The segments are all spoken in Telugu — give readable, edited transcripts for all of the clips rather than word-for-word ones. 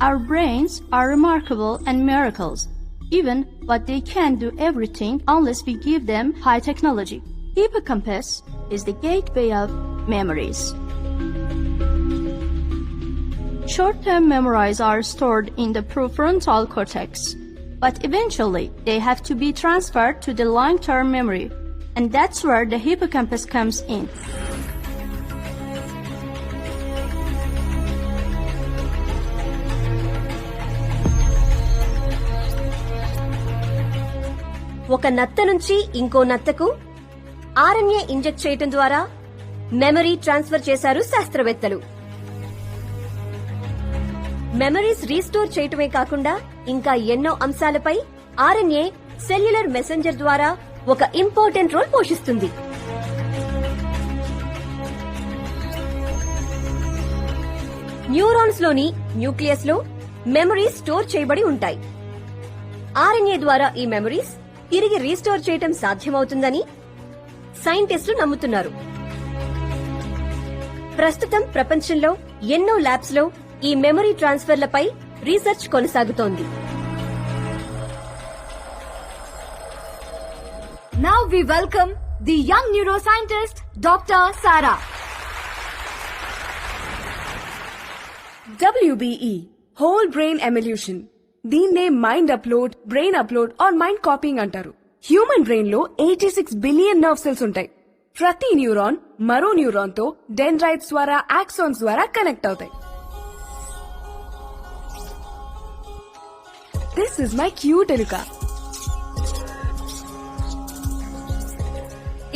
Our brains are remarkable and miracles, even but they can't do everything unless we give them high technology. Hippocampus is the gateway of memories. Short-term memories are stored in the prefrontal cortex, but eventually they have to be transferred to the long-term memory, and that's where the hippocampus comes in. ఒక నత్త నుంచి ఇంకో నత్తకు ఆర్ఎన్ఏ ఇంజెక్ట్ చేయటం ద్వారా మెమరీ ట్రాన్స్ఫర్ చేశారు శాస్త్రవేత్తలు. మెమరీస్ రీస్టోర్ చేయటమే కాకుండా ఇంకా ఎన్నో అంశాలపై ఆర్ఎన్ఏ సెల్యులర్ మెసెంజర్ ద్వారా ఒక ఇంపార్టెంట్ రోల్ పోషిస్తుంది. న్యూరాన్స్ లోని న్యూక్లియస్ లో మెమరీస్ స్టోర్ చేయబడి ఉంటాయి. ఆర్ఎన్ఏ ద్వారా ఈ మెమరీస్ తిరిగి రీస్టోర్ చేయటం సాధ్యమవుతుందని సైంటిస్టులు నమ్ముతున్నారు. ప్రస్తుతం ప్రపంచంలో ఎన్నో ల్యాబ్స్ లో ఈ మెమరీ ట్రాన్స్ఫర్లపై రీసెర్చ్ కొనసాగుతోంది. Now we welcome the young neuroscientist, Dr. Sara. WBE, Whole Brain Evolution. దీన్నే mind upload, brain upload or mind copying అంటారు. హ్యూమన్ బ్రెయిన్ లో 86 బిలియన్ నర్వ్ సెల్స్ ఉంటాయి. ప్రతి న్యూరాన్ మరో న్యూరాన్ తో డెండ్రైట్స్ ద్వారా, ఆక్సాన్స్ ద్వారా కనెక్ట్ అవుతాయి. దిస్ ఇస్ మై క్యూట్ ఎలుక.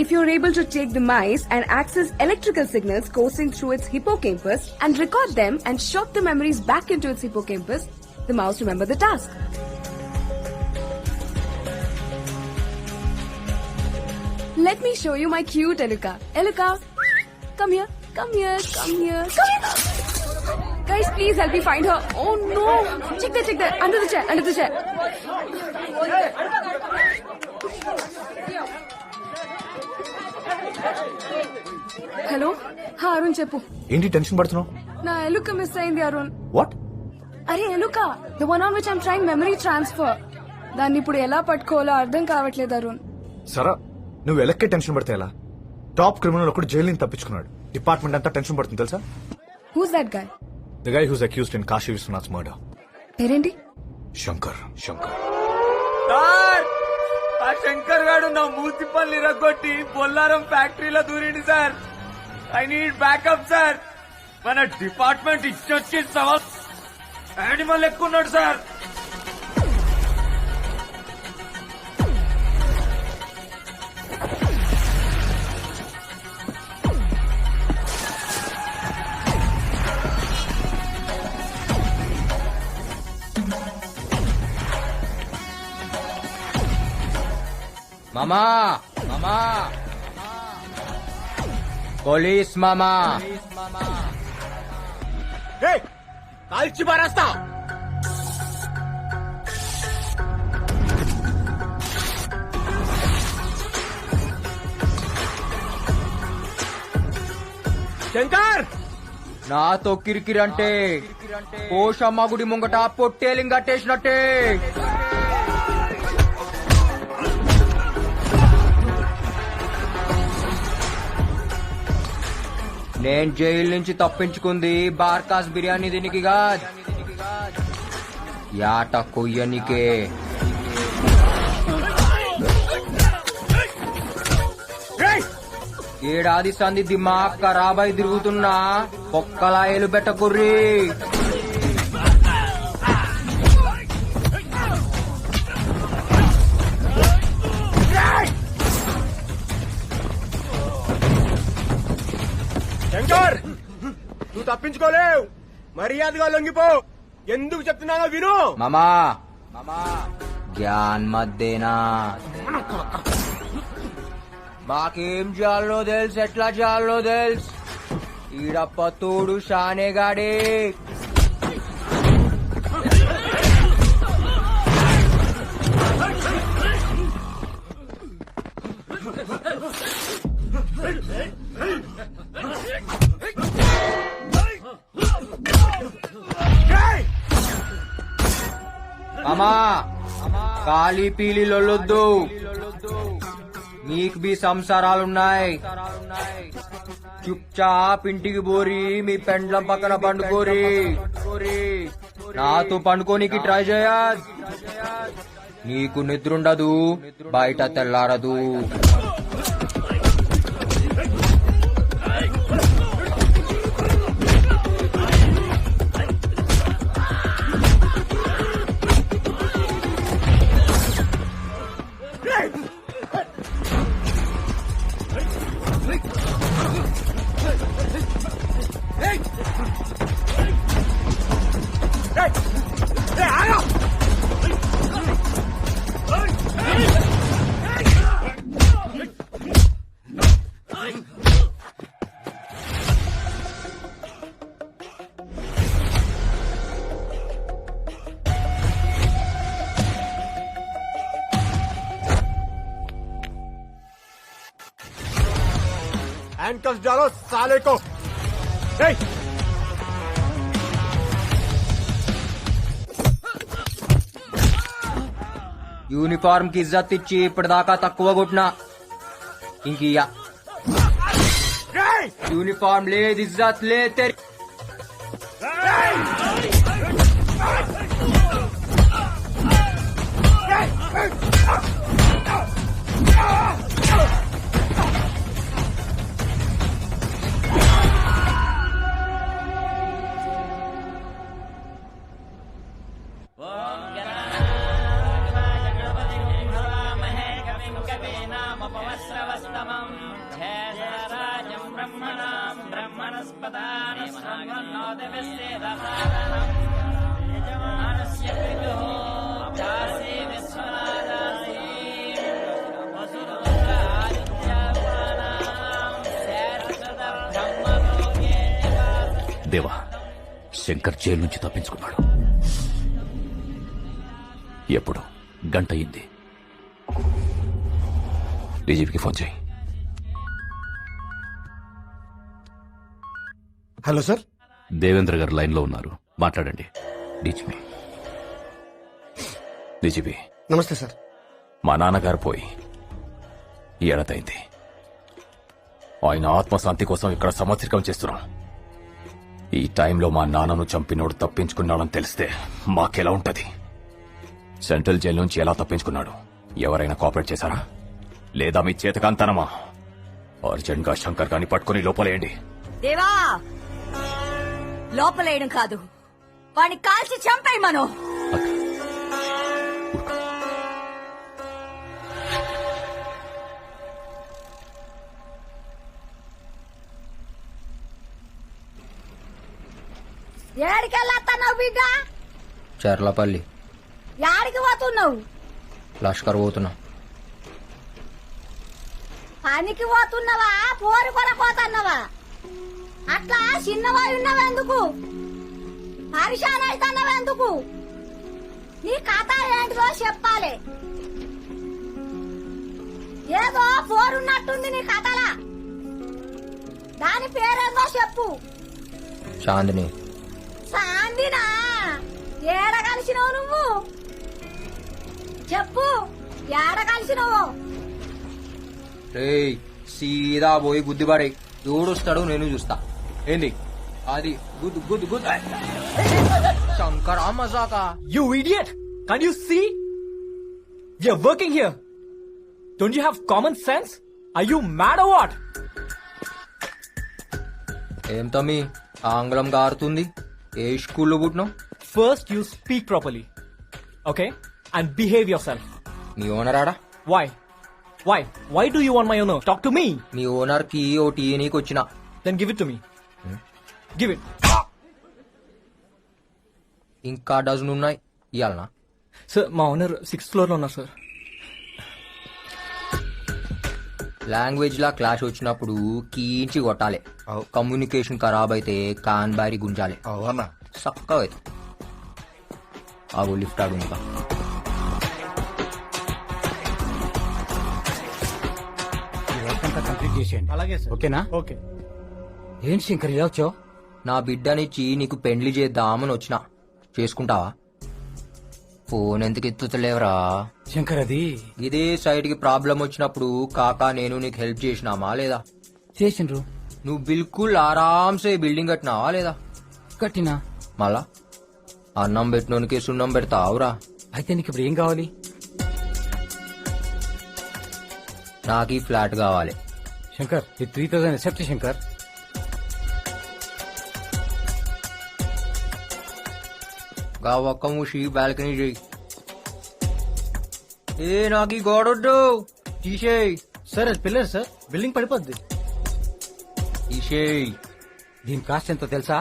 If you're able to take the mice and access electrical signals coursing through its hippocampus and record them and shot the memories back into its hippocampus, the mouse remember the task. Let me show you my cute Eluka. Eluka, come here, come here, come here, come here. Guys, please help me find her. Oh no! Check that, under the chair, under the chair. Hello హా అరుణ్ చెప్పు. ఏంటి టెన్షన్ పడుతున్నావు? నా ఎలుక మిస్ అయింది అరుణ్. వాట్? అరే ఎలుక, the one on which I'm trying memory transfer. దాన్ని ఇప్పుడు ఎలా పట్టుకోవాలో అర్థం కావట్లేదు అరుణ్. సరా, నువ్వు ఎలక్కే టెన్షన్ పడితే ఎలా? టాప్ క్రిమినల్ ఒకటి జైలు నుంచి తప్పించుకున్నాడు. డిపార్ట్మెంట్ అంతా టెన్షన్ పడుతుంది తెలుసా? Who's that guy? The guy who's accused in Kashi Vishwanath murder. పేరేంటి? శంకర్. శంకర్ ఆ శంకర్ గాడు నా మూతి పళ్ళు ఇరగొట్టి బొల్లారం ఫ్యాక్టరీలో దూరింది sir. I need backup sir. మన డిపార్ట్మెంట్ ఇచ్చొచ్చి సవాల్ యానిమల్ ఎక్కున్నాడు సార్. మామా, మామా, పోలీస్ మామా, కాల్చి పారేస్తా. శంకర్, నాతో కిరికిరంటే పోషమ్మ గుడి ముంగట పొట్టేలింగ్ కట్టేసినట్టే. నేను జైలు నుంచి తప్పించుకుంది బార్కాస్ బిర్యానీ దీనికి కాదు, యాట కొయ్యనికే. ఏడాది సంది దిమాగ్ ఖరాబై తిరుగుతున్నా ఒక్కలాయలు పెట్టకుర్రీ. శంకర్, నువ్వు తప్పించుకోలేవు. మర్యాదగా లొంగిపో. ఎందుకు చెప్తున్నానో విను. మామా, మామా, జ్ఞాన్ మధ్యేనా మాకేం చేయాలో తెలుసు, ఎట్లా చేయాలో తెలుసు. ఈడప్ప తోడు షానేగాడే. అమ్మా ఖాళీ పీలి లొల్లొద్దు, మీకు బి సంసారాలున్నాయి. చుప్చాప్ ఇంటికి పోరి, మీ పెండ్లం పక్కన పండుకోరి. నాతో పండుకోనికి ట్రై చేయ. నీకు నిద్రుండదు, బయట తెల్లారదు. हैंडकफ डालो साले को. Hey! యూనిఫామ్ కి ఇజ్జత్ ఇచ్చి ఇప్పటిదాకా తక్కువ కొట్టినా ఇంకియా. యూనిఫామ్ లేదు, ఇజ్జత్ లేదు. దేవా, శంకర్ జైలు నుంచి తప్పించుకున్నాడు. ఎప్పుడు? గంట అయింది. డీజీపీకి ఫోన్ చేయి. హలో సార్, దేవేంద్ర గారు లైన్ లో ఉన్నారు, మాట్లాడండి. డీజీపీ. డీజీపీ, నమస్తే సార్. మా నాన్నగారు పోయి ఏడాదైంది. ఆయన ఆత్మశాంతి కోసం ఇక్కడ సంవత్సరికం చేస్తున్నాం. ఈ టైంలో మా నాన్నను చంపినోడు తప్పించుకున్నాడని తెలిస్తే మాకెలా ఉంటది? సెంట్రల్ జైలు నుంచి ఎలా తప్పించుకున్నాడు? ఎవరైనా కోఆపరేట్ చేశారా? లేదా మీ చేతకాంతనమా? అర్జెంట్ గా శంకర్ గాని పట్టుకుని లోపలేయండి. దేవా, లోపలేయడం కాదు, వాడిని కాల్చి చంపేయి మనం. ఏడికెళ్ళొస్తున్నావు బిడ్డ? చర్లపల్లి. యాడికి పోతున్నావు? లష్కర్ పోతున్నా. పనికి పోతున్నావా, పోరు కొనపోతున్నావా? అట్లా చిన్నవాయి ఉన్నావెందుకు? పరిశాన్ అవుతున్నావెందుకు? నీ కథ ఏంటిదో చెప్పాలి. ఏదో పోరున్నట్టుంది నీ కథలా. దాని పేరేందో చెప్పు. చాందిని. సాందినా? ఏడ కలిసినావు నువ్వు? చెప్పు, ఏడ కలిసినావు? రేయ్, సీదా పోయి గుద్దిబాడే. ఎవడొస్తాడు నేను చూస్తా. ఏంది అది? గుద్దు గుద్దు గుద్దు. శంకరా మజాకా. You idiot! Can't you see? You're working here. Don't you have common sense? Are you mad or what? ఏం తమ్మి ఆంగ్లం గారుతుంది? ఏ స్కూల్లో పుట్టినావు? First, you speak properly. Okay? And behave yourself. Me owner ఆడా? Why? Why? Why do you want my owner? Talk to me. Me owner కి ఓ టీ నీకు వచ్చిన. Then give it to me. Give it. ఇంకా డజన్ ఉన్నాయి ఇయ్యాలనా? Sir, మా ఓనర్ 6th floor లో ఉన్నారు సార్. లాంగ్వేజ్ లా క్లాష్ వచ్చినప్పుడు కీంచి కొట్టాలి. కమ్యూనికేషన్ ఖరాబ్ అయితే కాన్ బారి గుంజాలి. అవునా? చక్కగా అయితే ఆగు, లిఫ్ట్ ఆడు. ఇంకా కంప్లీట్ చేసేయండి. అలాగే సార్. ఓకేనా? ఓకే. ఏంటి శంకర్ ఇలా వచ్చావు? నా బిడ్డనిచ్చి నీకు పెండ్లి చేద్దామని వచ్చిన. చేసుకుంటావా? ఫోన్ ఎందుకు ఎత్తుతలేవరా? శంకర్ అది ఇదే సైడ్ కి ప్రాబ్లం వచ్చినప్పుడు కాకా నేను నీకు హెల్ప్ చేసినామా లేదా? చేసిండ్రు. నువ్వు బిల్కుల్ ఆరాంసే బిల్డింగ్ కట్టినావా లేదా? కట్టినా. మళ్ళా అన్నం పెట్టినోనికి సున్నం పెడతావురా? అయితే నీకు ఇప్పుడు ఏం కావాలి? నాకు ఈ ఫ్లాట్ కావాలి. శంకర్ ఈ 3000 ఎక్సెప్ట్ శంకర్. గా ఒక్క మూసి బాల్కనీ చేయి. ఏ నాకు ఈ గోడొద్దు, తీసేయ్. సార్ అది పిల్లర్ సార్, బిల్డింగ్ పడిపోద్ది. తీసేయ్. దీని కాస్ట్ ఎంతో తెలుసా?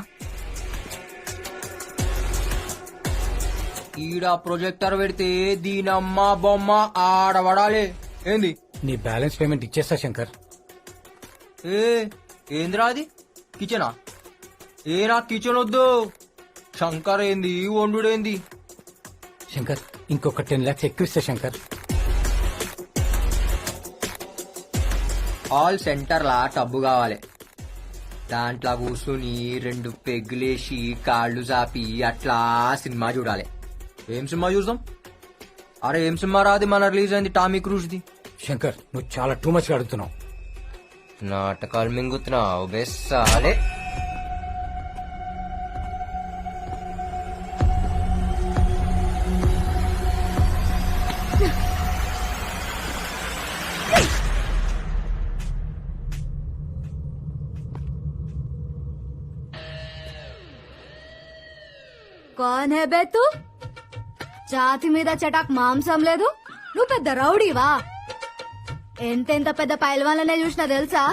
ఈడ ప్రొజెక్టర్ పెడితే దీనమ్మ బొమ్మ ఆడబడాలి. ఏంది? నీ బ్యాలెన్స్ పేమెంట్ ఇచ్చేస్తా శంకర్. ఏ ఏంద్రా అది? కిచెనా? ఏ నాకు కిచెన్ వద్దు. శంకర్ ఏంది, వండుడేంది? శంకర్ ఇంకొక 10 lakhs ఎక్కువ ఇస్తా శంకర్. హాల్ సెంటర్ లా టబ్బు కావాలి. దాంట్లో కూర్చుని 2 పెగ్గులేసి కాళ్ళు చాపి అట్లా సినిమా చూడాలి. ఏం సినిమా చూద్దాం? అరే ఏం సినిమా రాది మన రిలీజ్ అయింది టామీ క్రూజ్ ది. శంకర్ నువ్వు చాలా టూ మచ్ అడుగుతున్నావు. నాటకాలు మింగుతున్నావు బెస్సాలే. కౌన్ హే బే తూ? జాతి మీద చటాక్ మాంసం లేదు, నువ్వు పెద్ద రౌడీవా? ఎంతెంత పెద్ద పైల్వాన్లనే చూసినా తెలుసా?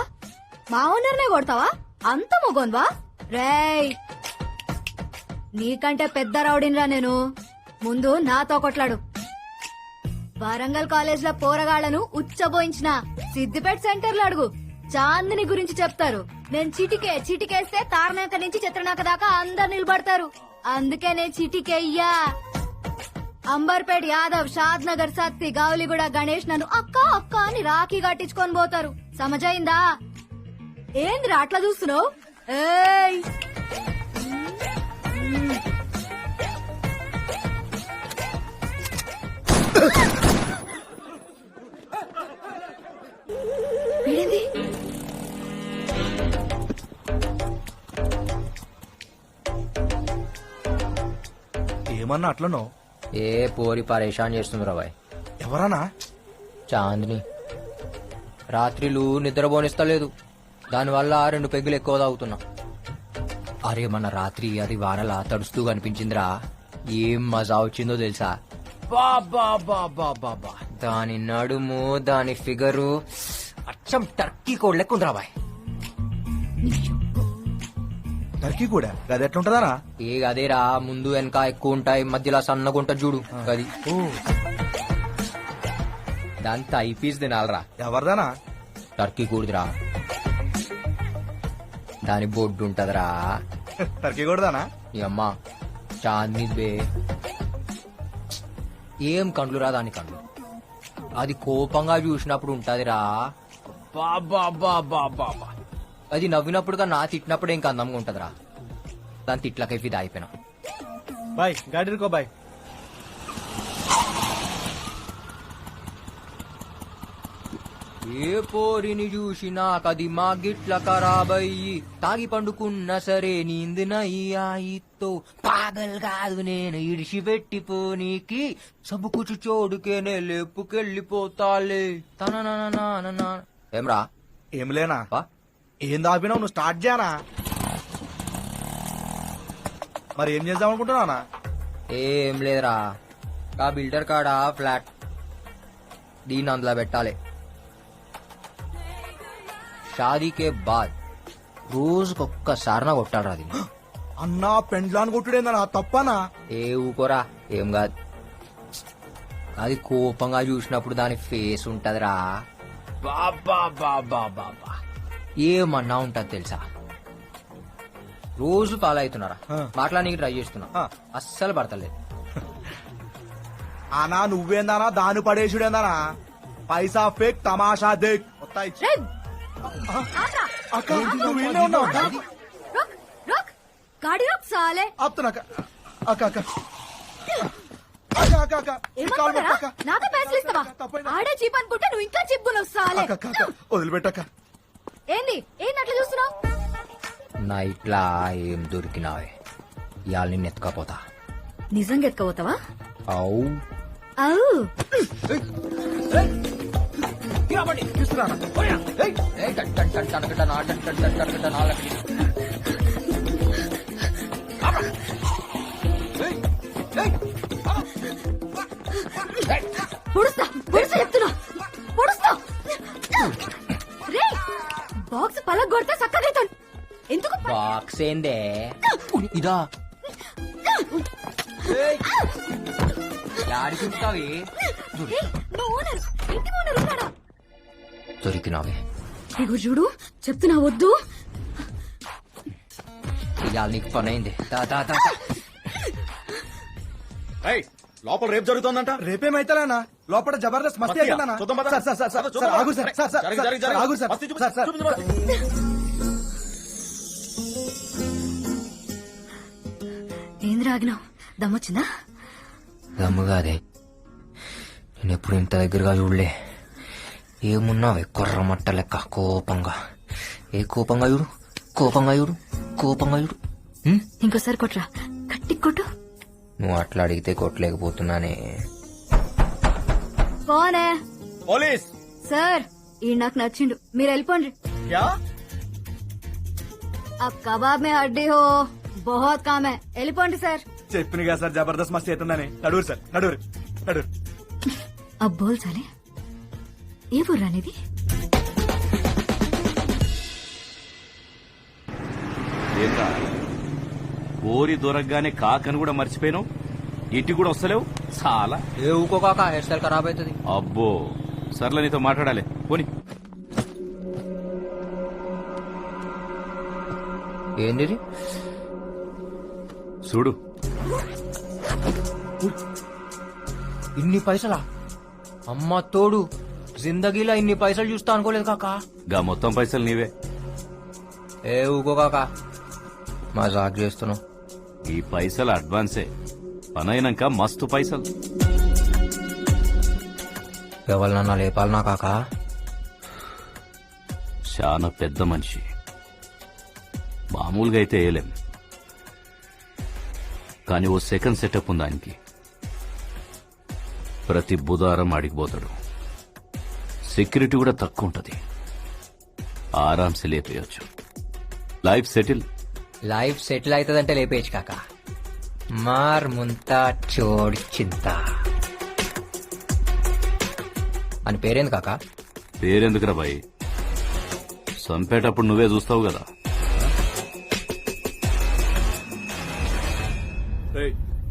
మా ఓనర్నే కొడతావా? అంత మొగోన్వా? రేయ్ నీకంటే పెద్ద రౌడీనిరా నేను. ముందు నాతో కొట్లాడు. వరంగల్ కాలేజ్ లో పోరగాళ్లను ఉచ్చబోయించిన సిద్దిపేట సెంటర్ లో అడుగు, చాందిని గురించి చెప్తారు. నేను చిటికేస్తే తారనాక నుంచి చిత్రనాక దాకా అందరు నిలబడతారు. అందుకే నేను చిటికెయ్యా. అంబర్పేట్ యాదవ్, షాద్ నగర్ సత్తి, గౌలిగూడ గణేష్ నన్ను అక్క అక్క అని రాఖీ కట్టించుకొని పోతారు. సమజైందా? ఏందిరా అట్లా చూస్తున్నావు? ఏయ్ వీడేంది? ఏమన్నా అట్లనో? ఏ పోరి పరేషాన్ చేస్తుంది రాబాయ్. ఎవరన్నా? చాందిని రాత్రిలు నిద్రపోనిస్తలేదు. దానివల్ల 2 పెగ్గులు ఎక్కువ తాగుతున్నా. అరే మన రాత్రి అది వానలా తడుస్తూ కనిపించిందిరా. ఏం మజా వచ్చిందో తెలుసా? బాబా బాబా బాబా, దాని నడుము, దాని ఫిగరు అచ్చం టర్కీ కోడ్ లెక్క ఉంది రాబాయ్. టర్కీ కూడా అది ఎట్లుంటదానా? ఏ అదేరా, ముందు వెనక ఎక్కువ ఉంటాయి, మధ్యలో సన్నగా ఉంటుంది చూడు అది. దాంతో ఐపీస్ తినాలరా. ఎవరిదానా? టర్కీ కూడదురా, దాని బొడ్డు ఉంటదిరా. టర్కీ కూడదానా? ఈ అమ్మ చాందిని బే. ఏం కండ్లు రా దాని కండ్లు. అది కోపంగా చూసినప్పుడు ఉంటదిరా. బాబా బాబా బాబా, అది నవ్వినప్పుడు నా తిట్టినప్పుడు ఇంకా అందంగా ఉంటదిరా. దాని తిట్లకై ఫిదా అయిపోయినా. బాయ్ గాడి రుకో బాయ్. ఏ పోరిని చూసినా కది మా గిట్ల ఖరాబయ్యి, తాగి పండుకున్నా సరే నీందినయ్యాయితో. పాగల్ కాదు నేను ఇడిచిపెట్టిపోనీకి, సబుకుచు చోడుకేనే లేపుకెళ్ళిపోతాలే. తన ఏమ్రా? ఏం లేనా? ఏం దాపినావు? నువ్వు స్టార్ట్ చేయనా? మరి ఏం చేద్దాం అనుకుంటున్నానా? ఏం లేదురా, ఆ బిల్డర్ కాడ ఫ్లాట్ దీన్ని అందులో పెట్టాలి. షాదీకే బాద్ రోజుకొక్కసారి కొట్టాడు అది. అన్నా పెండ్లాన్ని కొట్టుడేందనా? తప్పనా? ఏ ఊకోరా, ఏం కాదు. అది కోపంగా చూసినప్పుడు దాని ఫేస్ ఉంటదిరా. బాబా బాబా బాబా, ఏమన్నా ఉంటది తెలుసా? రోజు ఫాలో అవుతున్నారా, మాట్లాడానికి ట్రై చేస్తున్నా, అస్సలు పడతలేదు. అనా నువ్వేందానా? దాని పడేసుడేందానా? పైసా ఫేక్, తమాషా దేక్. అక్క నువ్వు ఈయనే ఉన్నావు అక్క? रुक रुक गाड़ी रुक साले. ఆపుతున్నా అక్క. అక్క అక్క అక్క ఏమనుకున్నారా? నాకే పైసలు ఇస్తావా? ఆడే చీప్ అనుకుంటే నువ్వు ఇంకా చిప్పులు వస్తాలే. వదిలిపెట్టాక ఏంది ఏంది అట్లా చూస్తున్నావు? నైట్లా ఏం దొరికినావే ఇవాళ నిన్ను ఎత్తుకపోతా. నిజంగా ఎత్తుకోపోతావా? అవు అవు పొడుస్తా పొడుస్తా చెప్తున్నా పొడుస్తా. రే బాక్స్ పలగ కొడితే చక్కదైతాను. ఎందుకు బాక్స్ ఏందే ఇదా ఆడికిస్తావి మా ఓనర్ ఇంటి ఓనర్ ఉన్నాడా? దొరికినావే ఇగో చూడు చెప్తున్నా వద్దు. ఇవాళ నీకు పని అయింది. దా, దా, దా. లోపల రేపు జరుగుతుందంట. రేపేమైతేనా లోపల జబర్దస్త్ మస్తీ అవుతుందన్నా. ఏంద్ర ఆగినావు? దమ్మొచ్చిందా? దమ్ముగాదే నేను ఎప్పుడు ఇంత దగ్గరగా చూడలే. ఏమున్నావే కొర్రమట్ట లెక్క కోపంగా. ఏ కోపంగా చూడు కోపంగా చూడు కోపంగా చూడు. ఇంకోసారి కొట్రా, గట్టి కొట్టు. నువ్వు అట్లా అడిగితే కొట్టలేకపోతున్నానే. కోనే పోలీస్ సార్ ఈ నాకు నచ్చిండు, మీరు వెళ్ళిపోండి. అబ్ కబాబ్ మే హడ్డీ హో బహుత్ కామ్ హై, వెళ్ళిపోండి సార్. చెప్పిన కదా సార్ జబర్దస్త్ మస్తీ అవుతుందని. నడువురు సార్ నడువురు నడువురు. అబ్ బోల్ సాలే ఏ బుర్రానిది? ఓరి దొరకగానే కాకని కూడా మర్చిపోయాను. ఇంటికి కూడా వస్తలేవు చాలా. ఏ ఊకో కాక హెయిర్ స్టైల్ ఖరాబ్ అవుతుంది. అబ్బో సర్లే నీతో మాట్లాడాలి పోని. ఏంది చూడు ఇన్ని పైసలా? అమ్మ తోడు జిందగీలో ఇన్ని పైసలు చూస్తా అనుకోలేదు కాకా. గా మొత్తం పైసలు నీవే. ఏ ఊకో కాక మజాక్ చేస్తున్నావు. ఈ పైసలు అడ్వాన్సే, పనైనాక మస్తు పైసలు. ఎవరినన్నా లేపాలనా కాకా? చాలా పెద్ద మనిషి, మామూలుగా అయితే వేయలేం. కానీ ఓ సెకండ్ సెటప్ ఉంది ఆయనకి. ప్రతి బుధవారం ఆడికిపోతాడు. సెక్యూరిటీ కూడా తక్కువ ఉంటది, ఆరాంసే లేపేయచ్చు. Life settle. లైఫ్ సెటిల్ అవుతుందంటే లేపేయచ్చు కాక. మార్ ముంతా చోడి చింత అని పేరేంది కాక? పేరెందుకురా బాయ్, చంపేటప్పుడు నువ్వే చూస్తావు కదా.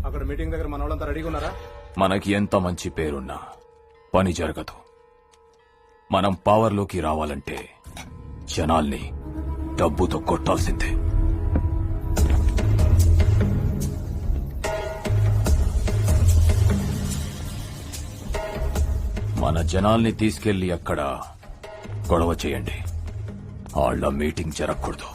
అక్కడ మీటింగ్ దగ్గర మన వాళ్ళంతా రెడీగా ఉన్నారా? మనకి ఎంత మంచి పేరున్నా పని జరగదు. మనం పవర్లోకి రావాలంటే జనాల్ని డబ్బుతో కొట్టాల్సిందే. మన జనాల్ని తీసుకెళ్లి అక్కడ గొడవ చేయండి. వాళ్ళ మీటింగ్ జరగకూడదు.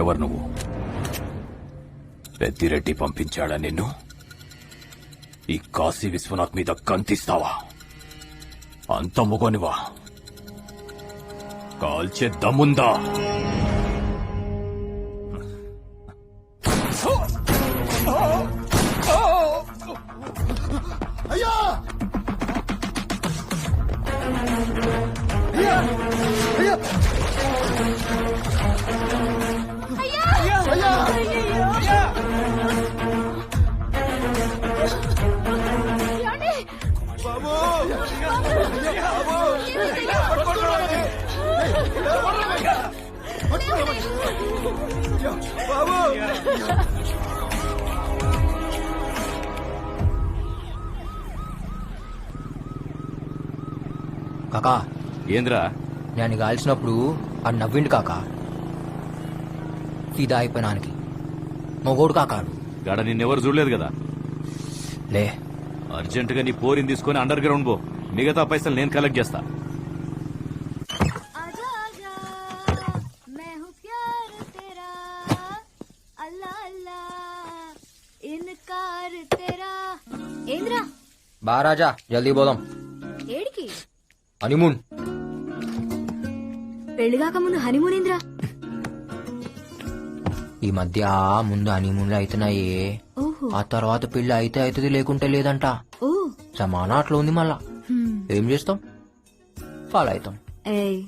ఎవరు నువ్వు? పెద్దిరెడ్డి పంపించాడా నిన్ను? ఈ కాశీ విశ్వనాథ్ మీద కంతిస్తావా? అంత మొగనివా? కాల్చే దమ్ముందా? కాకా ఏంద్రా? నేను కాల్చినప్పుడు ఆ నవ్విండు కాకా. ఫిదా అయిపోయినానికి మొగోడు కాకాడు గాడ నిన్నెవరు చూడలేదు కదా. లే అర్జెంటుగా నీ పోరిని తీసుకొని అండర్ గ్రౌండ్ పో. మిగతా పైసలు నేను కలెక్ట్ చేస్తా. आजा आजा मैं हूँ प्यार तेरा अल्लाह अल्लाह इनकार तेरा ఏంద్రా బా రాజా జల్దీ పోదాం. ఏడికి హనీమూన్. పెళ్లిగాక ముందు హనీమూన్ ఏంద్రా? ఈ మధ్య ముందు హనీమూన్లు అవుతున్నాయి, ఓహో ఆ తర్వాత పెళ్లి అయితే అవుతుంది లేకుంటే లేదంట. ఓ సమానా అట్లా ఉంది. మళ్ళా ఏం చేస్తాం, ఫాలో అవుతాం. ఏయ్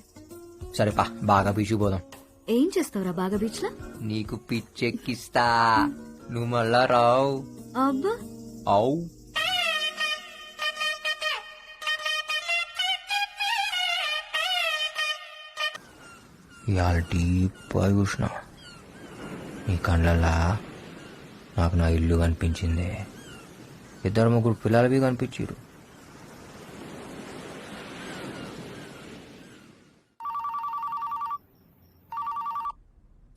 సరే పా బాగా బీచ్ పోదాం. ఏం చేస్తావురా బాగా బీచ్ లో? నీకు పిచ్చెక్కిస్తా, నువ్వు మళ్ళా రావు. అబ్బా అవు ఇవాళ డీప్గా చూసిన నీ కళ్ళల్లా నాకు నా ఇల్లు కనిపించింది, 2-3 పిల్లలవి కనిపించారు.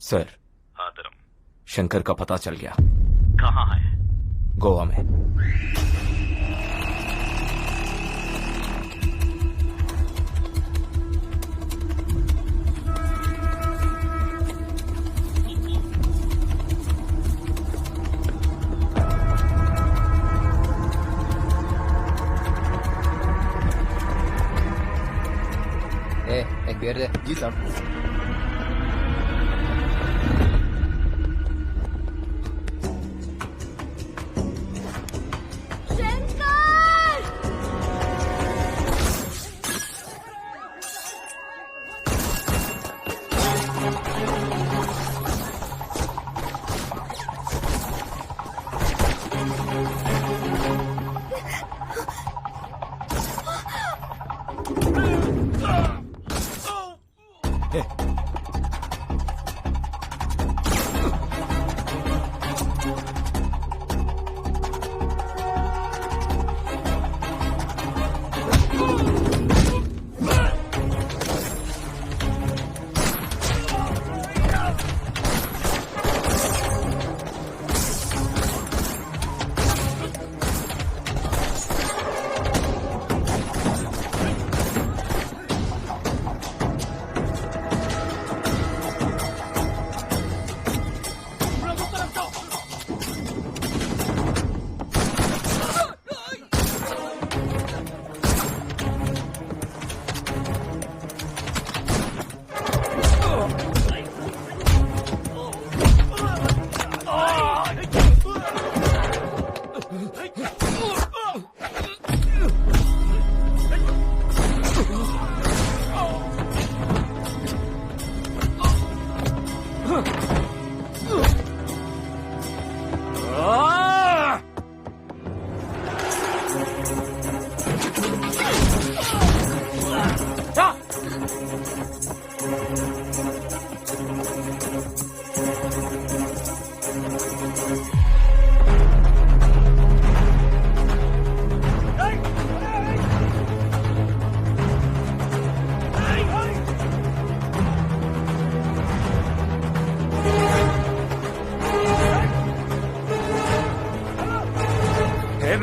सर ఆదరం. शंकर का पता चल गया. కహా హై? गोवा में. एक बियर दे. जी सर.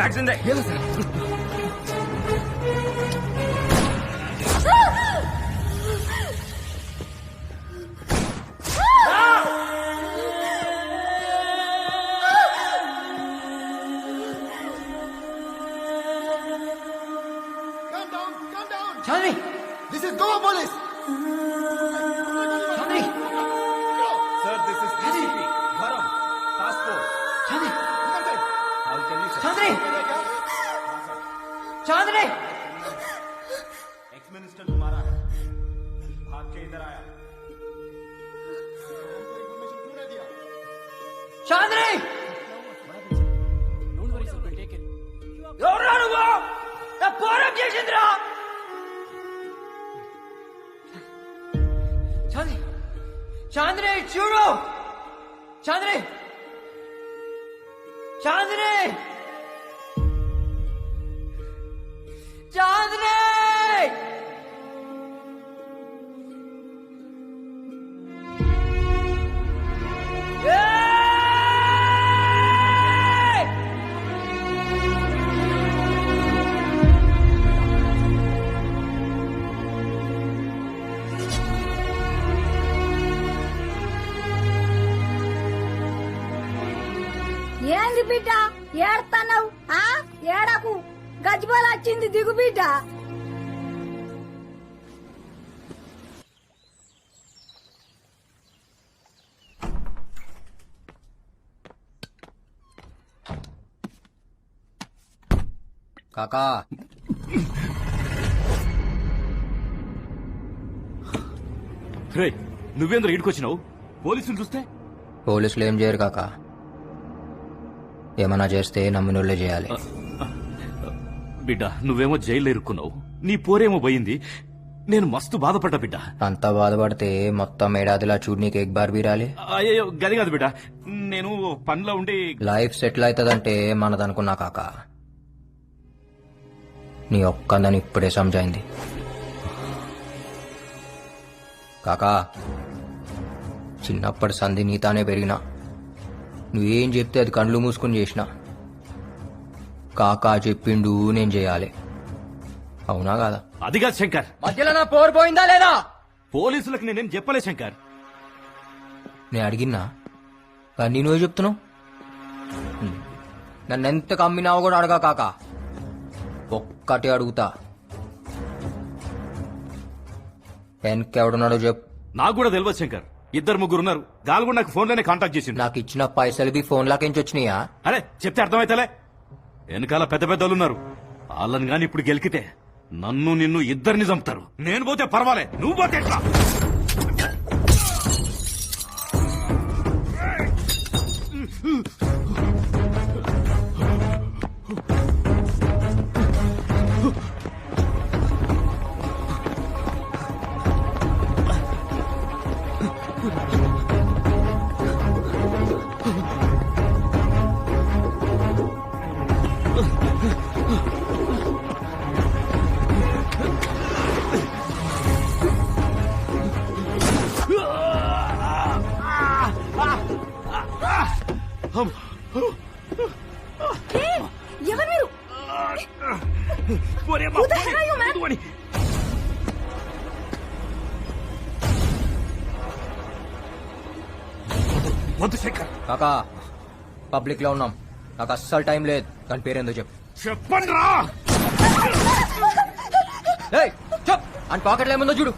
వ్యాక్సిన్ దే. Chandri, this is Goa police. Chandri, sir this is DCP వరం passport. Chandri, I'll tell you, sir. Chandri, Chandri. Ex minister तुम्हारा है, भाग के इधर आया. చాంద్రి, ఎవరురా నువ్వు? నా పోరం చేసిందిరా. చాంద్రి, చాంద్రి చూడు. చాంద్రి, చాంద్రి, చాంద్రి. ఏంది బిడ్డ ఏడతావు? ఏడకు, గజ్జిబోలు వచ్చింది, దిగు బిడ్డ. కాకా రే నువ్వేంద్ర ఈడుకొచ్చినావు? పోలీసులు చూస్తే పోలీసులు ఏం చేయరు కాకా, ఏమన్నా చేస్తే నమ్మినోళ్ళే చేయాలి. బిడ్డ నువ్వేమో జైల్లో ఇరుక్కున్నావు, నీ పోరేమో పోయింది. నేను మస్తు బాధపడ్డా బిడ్డ. అంతా బాధపడితే మొత్తం ఏడాదిలా చూడు నీకు ఎగ్ బార్ బీరాలి. అయ్యో గది కాదు బిడ్డ, నేను పనిలో ఉండి. లైఫ్ సెటిల్ అవుతుందంటే మనదనుకున్నా కాకా, నీ ఒక్కందని ఇప్పుడే సమజైంది. కాకా చిన్నప్పటి సంధి నీతానే పెరిగినా, నువ్వేం చెప్తే అది కండ్లు మూసుకుని చేసిన. కాకా చెప్పిండు నేను చేయాలి, అవునా కాదా? అది కాదు శంకర్, మధ్యలో నా పోరు పోయిందా లేదా? పోలీసులకు నేనేం చెప్పలే శంకర్. నేను అడిగినా కానీ నువ్వే చెప్తున్నావు. నన్ను ఎంత కమ్మినావు కూడా అడగా కాకా, ఒక్కటే అడుగుతా, వెనకెవడున్నాడో చెప్పు. నాకు కూడా తెలియదు శంకర్, 2-3 ఉన్నారు. గాలు కూడా నాకు ఫోన్లోనే కాంటాక్ట్ చేసిండు. నాకు ఇచ్చిన పైసలు ఫోన్ లాకెంచి వచ్చినాయా? అరే చెప్తే అర్థమైతలే, వెనకాల పెద్ద పెద్దలు ఉన్నారు. వాళ్ళని గాని ఇప్పుడు గెలికితే నన్ను నిన్ను ఇద్దరిని చంపుతారు. నేను పోతే పర్వాలే, నువ్వు పోతే ఎట్లా? ఎవరు మీరు? పోరేమ్మా, Who the hell are you, man? పోనీ. వద్దు శంకర్, కాకా పబ్లిక్ లో ఉన్నాం, నాకు అస్సలు టైం లేదు. దాని పేరేందో చెప్పు. చెప్పండి రా. ఏయ్, చెప్ అని పాకెట్లో ఏముందో చూడు.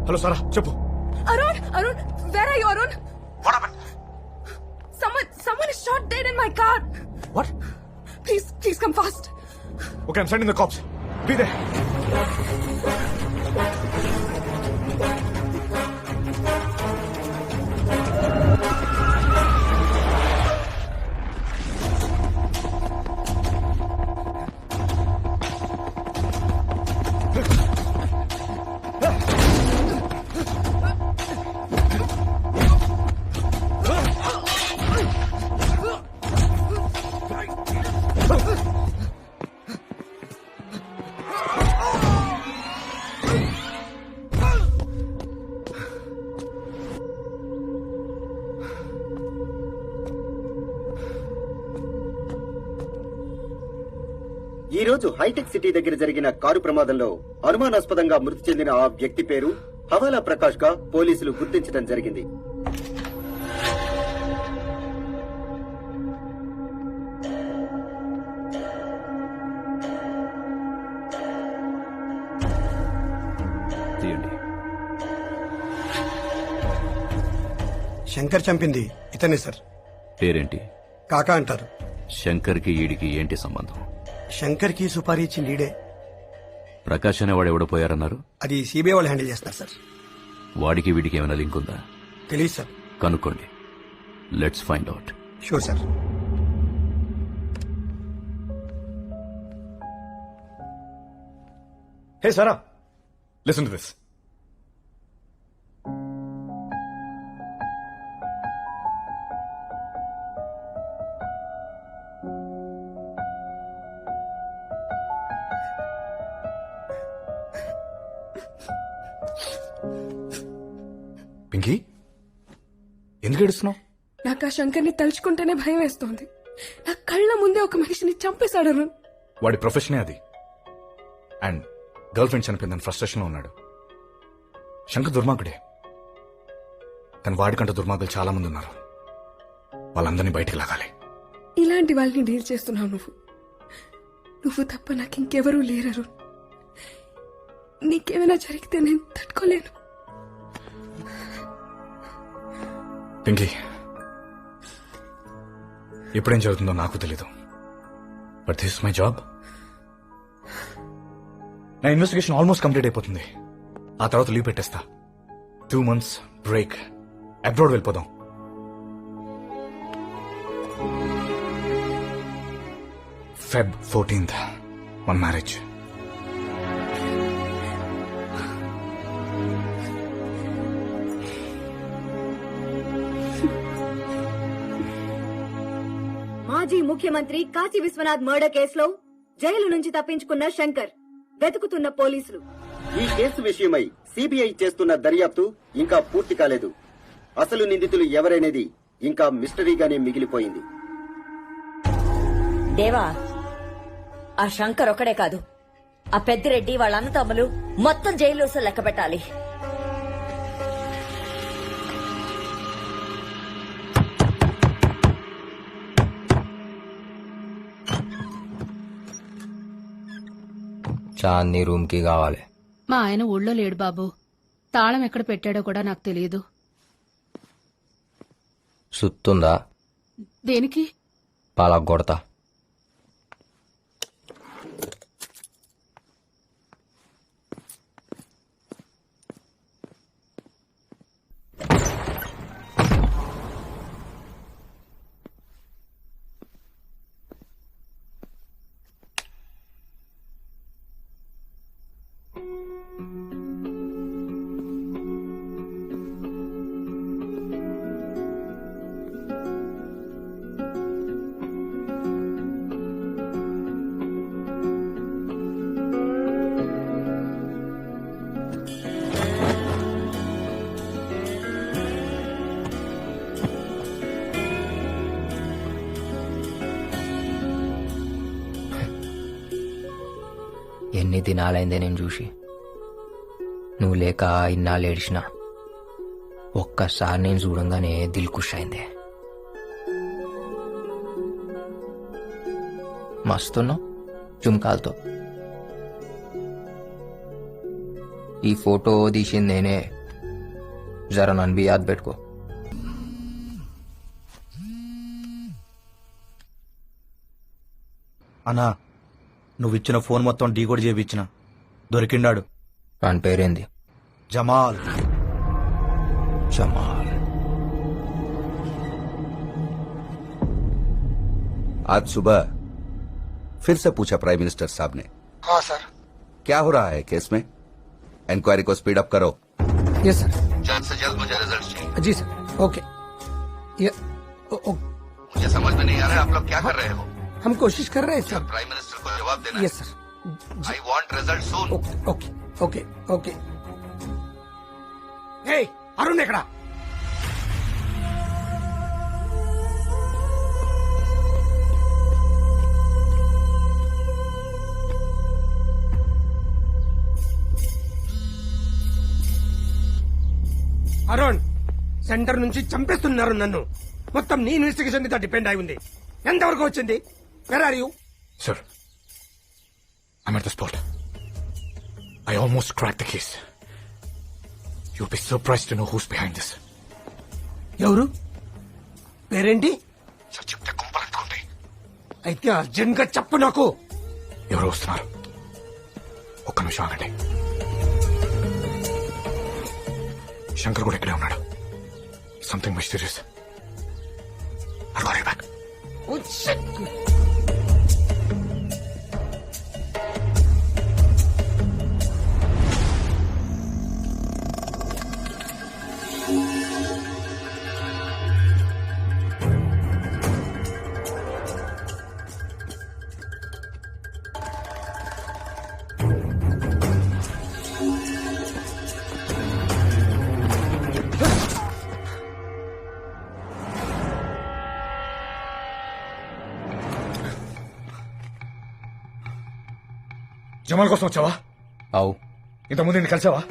హలో సారా చెప్పు. Arun, where are you, Arun? What happened? Someone is shot dead in my car. What? Please come fast. Okay, I'm sending the cops. Be there. ఈ రోజు హైటెక్ సిటీ దగ్గర జరిగిన కారు ప్రమాదంలో అనుమానాస్పదంగా మృతి చెందిన ఆ వ్యక్తి పేరు హవాలా ప్రకాష్ గా పోలీసులు గుర్తించడం జరిగింది. శంకర్ చంపింది ఇతనే సార్. పేరేంటి? కాకా అంటారు. శంకర్కి ఈడికి ఏంటి సంబంధం? శంకర్ కి సుపారీ ఇచ్చింది ఈడే. ప్రకాష్ అనేవాడు ఎవడపోయారన్నారు? అది సిబిఐ వాళ్ళు హ్యాండిల్ చేస్తారు సార్. వాడికి వీడికి ఏమైనా లింక్ ఉందా? తెలియదు సార్. కనుక్కోండి. Let's find out. Sure sir. Hey Sarah, listen to this. Pinky, ఎందుకు ఏడుస్తున్నావు? నాకు ఆ శంకర్ని తలుచుకుంటేనే భయం వేస్తోంది. నా కళ్ళ ముందే ఒక మనిషిని చంపేశాడు అరుణ్. వాడి ప్రొఫెషనే అది. అండ్ గర్ల్ ఫ్రెండ్ చనిపోయిందని ఫ్రస్ట్రేషన్ లో ఉన్నాడు. శంకర్ దుర్మార్గుడే, కానీ వాడికంటే దుర్మార్గులు చాలా మంది ఉన్నారు. వాళ్ళందరినీ బయటికి లాగాలి. ఇలాంటి వాళ్ళని డీల్ చేస్తున్నావు నువ్వు తప్ప నాకు ఇంకెవరూ లేరు అరుణ్. నీకేమైనా జరిగితే నేను తట్టుకోలేను. పింకీ, ఎప్పుడేం జరుగుతుందో నాకు తెలీదు, but this is my job. నా ఇన్వెస్టిగేషన్ ఆల్మోస్ట్ కంప్లీట్ అయిపోతుంది. ఆ తర్వాత లీవ్ పెట్టేస్తా. 2 months బ్రేక్, అబ్రాడ్ వెళ్ళిపోదాం. Feb 14th మన మ్యారేజ్. మాజీ ముఖ్యమంత్రి కాశీ విశ్వనాథ్ మర్డర్ కేసులో జైలు నుంచి తప్పించుకున్న శంకర్ వెతుకుతున్న పోలీసులు. ఈ కేసు విషయమై సిబిఐ చేస్తున్న దర్యాప్తు ఇంకా పూర్తి కాలేదు. అసలు నిందితులు ఎవరనేది ఇంకా మిస్టరీగానే మిగిలిపోయింది. దేవా, ఆ శంకర్ ఒక్కడే కాదు, ఆ పెద్దిరెడ్డి వాళ్ళ అన్నతమ్ములు మొత్తం జైలు లెక్క పెట్టాలి. చాందీ రూమ్ కి కావాలి. మా ఆయన ఊళ్ళో లేడు బాబు. తాళం ఎక్కడ పెట్టాడో కూడా నాకు తెలియదు. సుత్తుందా? దేనికి? పలగొడతా. ఎన్ని దినాలైందే నేను చూసి. నువ్వు లేక ఇన్నాళ్ళు ఏడిచిన. ఒక్కసారి నేను చూడంగానే దిల్ ఖుష్ అయిందే. మస్తున్నావు జుమ్కాలతో. ఈ ఫోటో తీసింది నేనే. జర నన్ను బి యాద్ పెట్టుకో. అన్నా, నువ్విచ్చిన ఫోన్ మొత్తం డీకోడ్ చేయించిన. దొరికిండాడు. వాని పేరేంది? జమాల్. జమాల్. आज सुबह फिर से पूछा प्राइम मिनिस्टर साहब ने। हाँ सर। क्या हो रहा है केस में? इंक्वायरी को स्पीड अप करो। Yes sir. जल्द से जल्द मुझे रिजल्ट चाहिए। जी सर। ओके। मुझे समझ में नहीं आ रहा है आप लोग क्या कर रहे हो? हम कोशिश कर रहे हैं सर। प्राइम मिनिस्टर को जवाब देना। Yes sir. I want result soon. Okay okay okay. Hey Arun ఎక్కడా? అరుణ్, సెంటర్ నుంచి చంపేస్తున్నారు నన్ను. మొత్తం నీ ఇన్వెస్టిగేషన్ మీద డిపెండ్ అయి ఉంది. ఎంతవరకు వచ్చింది? Where are you? Sir, I'm at the spot. I almost cracked the case. You'll be surprised to know who's behind this. ఎవరు? పేరేంటి? సార్ చెప్తే కుంపలంటుకుంటాయి. అయితే అర్జెంట్ గా చెప్పు నాకు. ఎవరు వస్తున్నారు? ఒక్క నిమిషం ఆగండి. శంకర్ కూడా ఇక్కడే ఉన్నాడు. Something mysterious. I'll call you back. Oh, shit. Jamal కోసం వచ్చావా? అవు. ఇంతకుముందు నేను కలిసావా?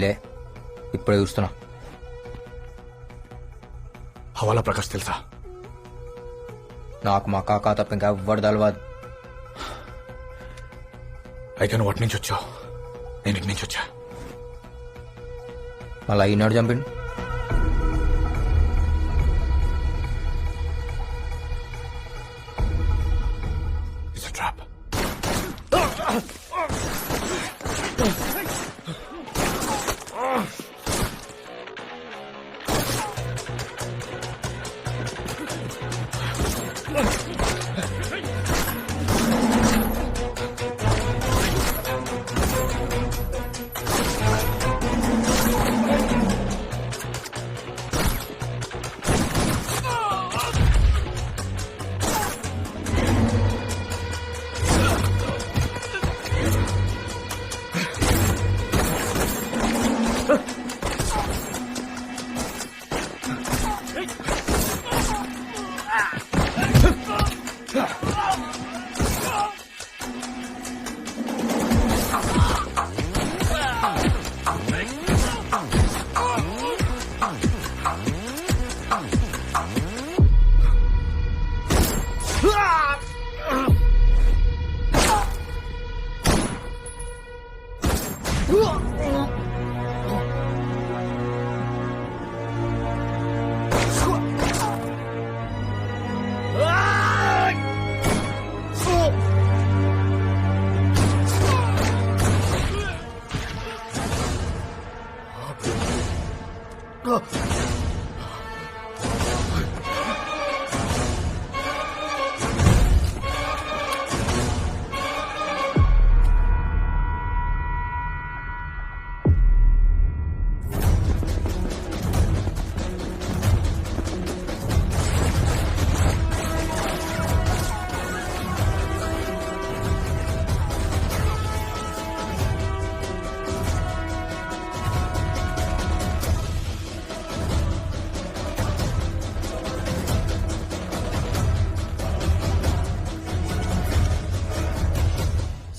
లే, ఇప్పుడే చూస్తున్నా. హవాలా ప్రకాష్ తెలుసా? నాకు మా కాకా తప్ప ఇంకా ఎవ్వడు తెలవదు. అయితే నువ్వు అటు నుంచి వచ్చావు, నేను ఇటు నుంచి వచ్చా. మళ్ళా ఈనాడు చంపిండు. It's a trap.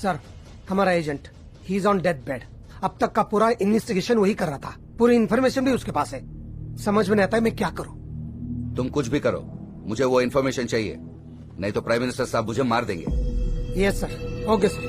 सर, हमारा agent he is on death bed. अब तक का पूरा इन्वेस्टिगेशन वही कर रहा था. पूरी इन्फॉर्मेशन भी उसके पास है. समझ में नहीं आता है मैं क्या करूं. तुम कुछ भी करो, मुझे वो इन्फॉर्मेशन चाहिए, नहीं तो प्राइम मिनिस्टर साहब मुझे मार देंगे. Yes sir. Okay sir.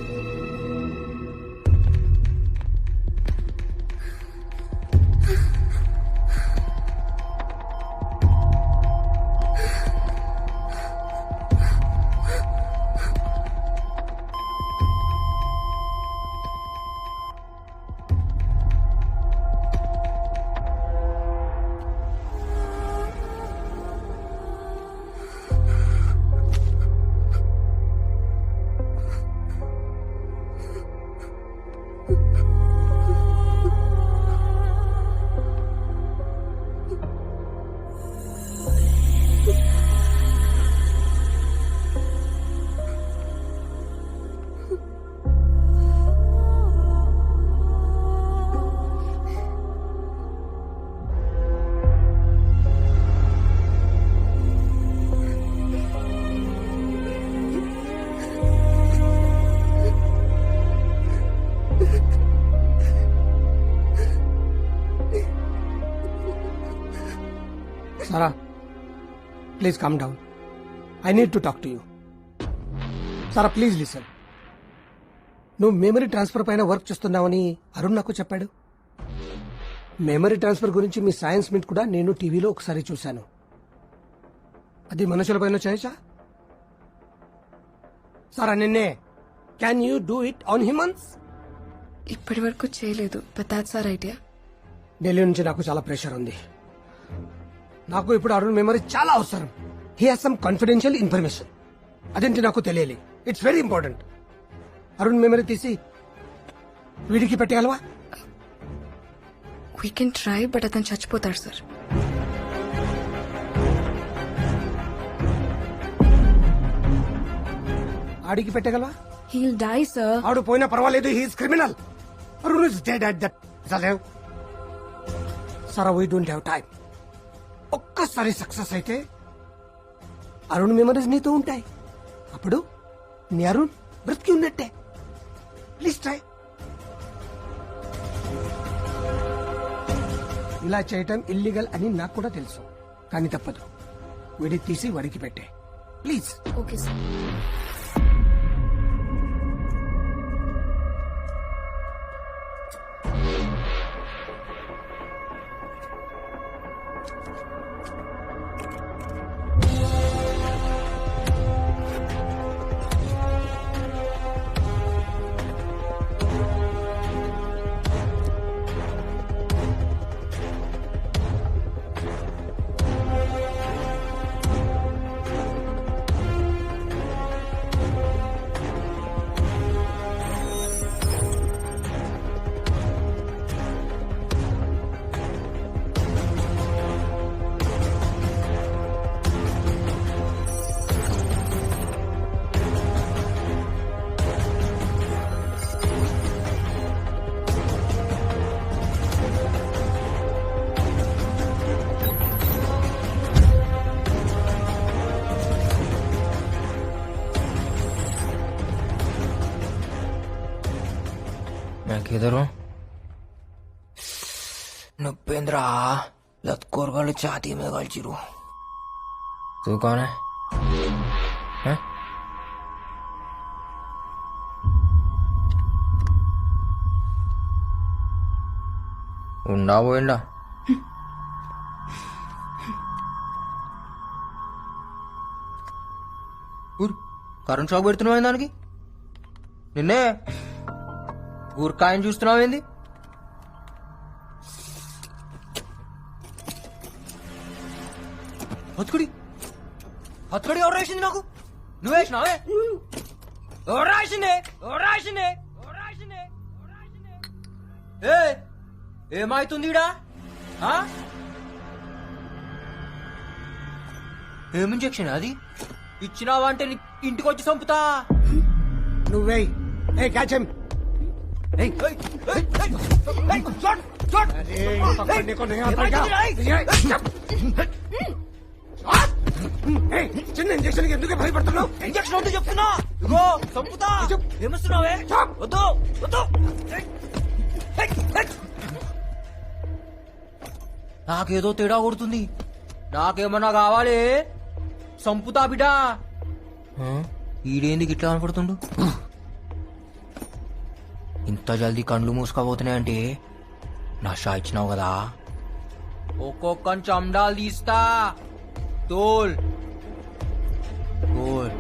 Sarah, please calm down. I need to talk to you. Sarah, please listen. నువ్వు మెమరీ ట్రాన్స్ఫర్ పైన వర్క్ చేస్తున్నావని అరుణ్ నాకు చెప్పాడు. మెమరీ ట్రాన్స్ఫర్ గురించి మీ సైన్స్ మీట్ కూడా నేను టీవీలో ఒకసారి చూశాను. అది మనుషుల పైన చేయొచ్చా? సారా నిన్నే can you do it on humans? ఇప్పటి వరకు చేయలేదు, but that's our idea. Delhi నుంచి నాకు చాలా ప్రెషర్ ఉంది. నాకు ఇప్పుడు అరుణ్ మెమరీ చాలా అవసరం. He has some confidential information. అదేంటి నాకు తెలియాలి. It's very important. Arun memory తీసి వీడికి పెట్టగలవా? వీ కెన్ ట్రై, బట్ అతను చచ్చిపోతాడు సార్. ఆడికి పెట్టగలవా? Heal die sir. ఆడు పోయినా పర్వాలేదు, he is criminal. Arun is dead at that. Sara, we don't have time. ఒక్కసారి సక్సెస్ అయితే అరుణ్ మెమరీస్ నీతో ఉంటాయి. అప్పుడు నీ అరుణ్ బ్రతికి ఉన్నట్టే. Please try. ఇలా చేయటం ఇల్లీగల్ అని నాకు కూడా తెలుసు, కానీ తప్పదు. వీడికి తీసి వాడికి పెట్టే ప్లీజ్. Okay sir. किधर नपेंद्र लतकोर छाती में गलचिरू. तू कौन है? हैं? ఉండా పోయిండా? కరెంట్ షాక్ పెడుతున్నావు దానికి. నిన్నే ఊరికాయని చూస్తున్నావు ఏంది? హత్తుకుడి హత్తుకుడి ఎవరు రాసింది నాకు? నువ్వు వేసినావే? ఎవరు రాసిందే? ఎవరు రాసిందే? ఎవరు రాసిందే? ఏమైతుంది ఈడ? ఏం ఇంజెక్షన్ అది? ఇచ్చినావా అంటే ఇంటికి వచ్చి చంపుతా. నువ్వే క్యాచ్ హిమ్. చిన్న ఇంజక్షన్ ఎందుకు భయపడుతున్నావు? ఇంజక్షన్ వద్దు చెప్తున్నా. ఇగో చంపుతా. ఏమొస్తున్నావే? వద్దు వద్దు. నాకేదో తేడా కొడుతుంది. నాకేమన్నా కావాలి? చంపుతా బిడ్డా. ఈడేందుకు ఇట్లా కనపడుతుండు? ఇంత జల్దీ కండ్లు మూసుకోబోతున్నాయంటే నా షా ఇచ్చినావు కదా. ఒక్కొక్క చండాలు తీస్తా. తోల్ తోల్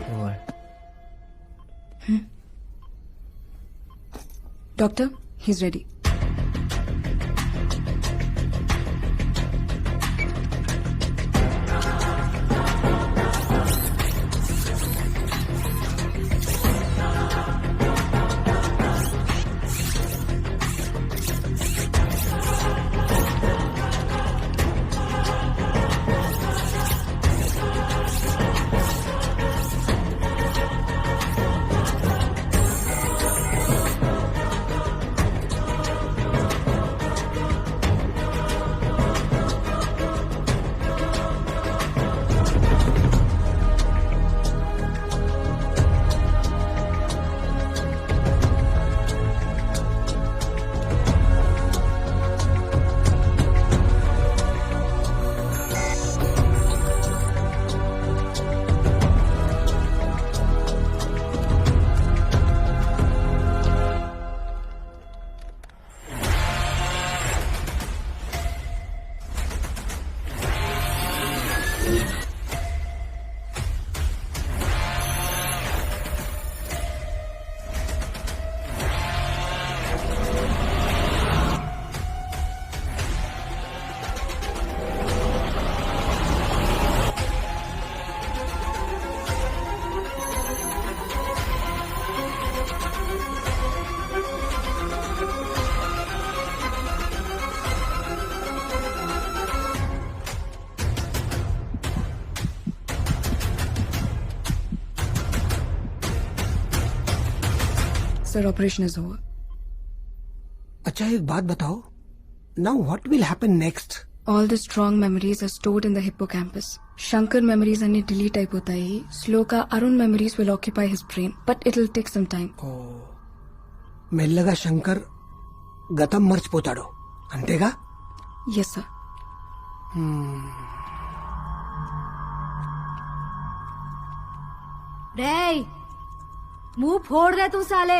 తోల్. Doctor, he's ready. Sir, operation is over. अच्छा एक बात बताओ, now what will happen next? All the strong memories are stored in the hippocampus. Shankar memories అన్ని delete అయిపోతాయి. Slowగా Arun memories will occupy his brain, but it'll take some time. మెల్లగా శంకర్ గతం మర్చిపోతాడు అంతేగా? Yes, sir. रे मुंह फोड़ दे तू साले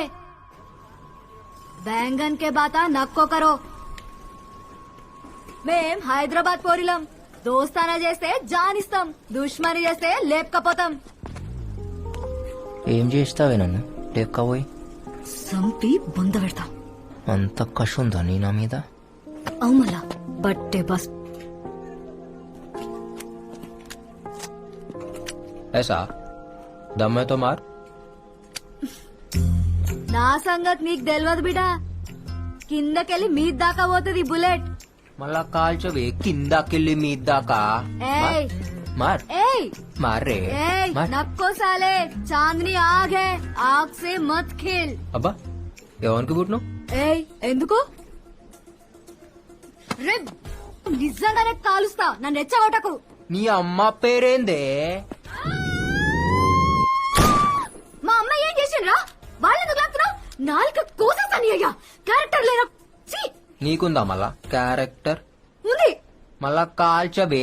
बैंगन के बाता नक्को करो మేం హైదరాబాద్ పోరిలం దోస్తానా చేస్తే జానిస్తాం దుష్మని చేస్తే లేపకపోతాం ఏం చేస్తావే నన్ను లేపకపోయి సంపి బొంద పెడతాం అంత కష ఉందా నీ నా మీద అవుమలా బట్టే బస్ ऐसा दम है तो मार నా సంగతి నీకు తెలియదు బిడా కిందకెళ్ళి మీద దాకా పోతుంది బుల్లెట్ మళ్ళా కాల్చవే కిందకెళ్ళి మీద దాకా ఏయ్ మార్ ఏయ్ మార్ రే ఏయ్ మార్. నక్కో సాలే చాందనీ ఆగ్ హై ఆగ్ సే మత్ ఖేల్ అబ్బా ఎవరికి పుట్టిను ఏయ్ ఎందుకు రే నిజంగానే కాలుస్తా నన్ను రెచ్చగొట్టకు నీ అమ్మ పేరేందే మా అమ్మ ఏం చేసిండ్రా వాళ్ళెందుకు లాగుతున్నావు నాలుక కోసేస్తాను అయ్యా క్యారెక్టర్ లేరా ఛీ! నీకుందా మళ్ళా క్యారెక్టర్ ఉంది మళ్ళా కాల్చవే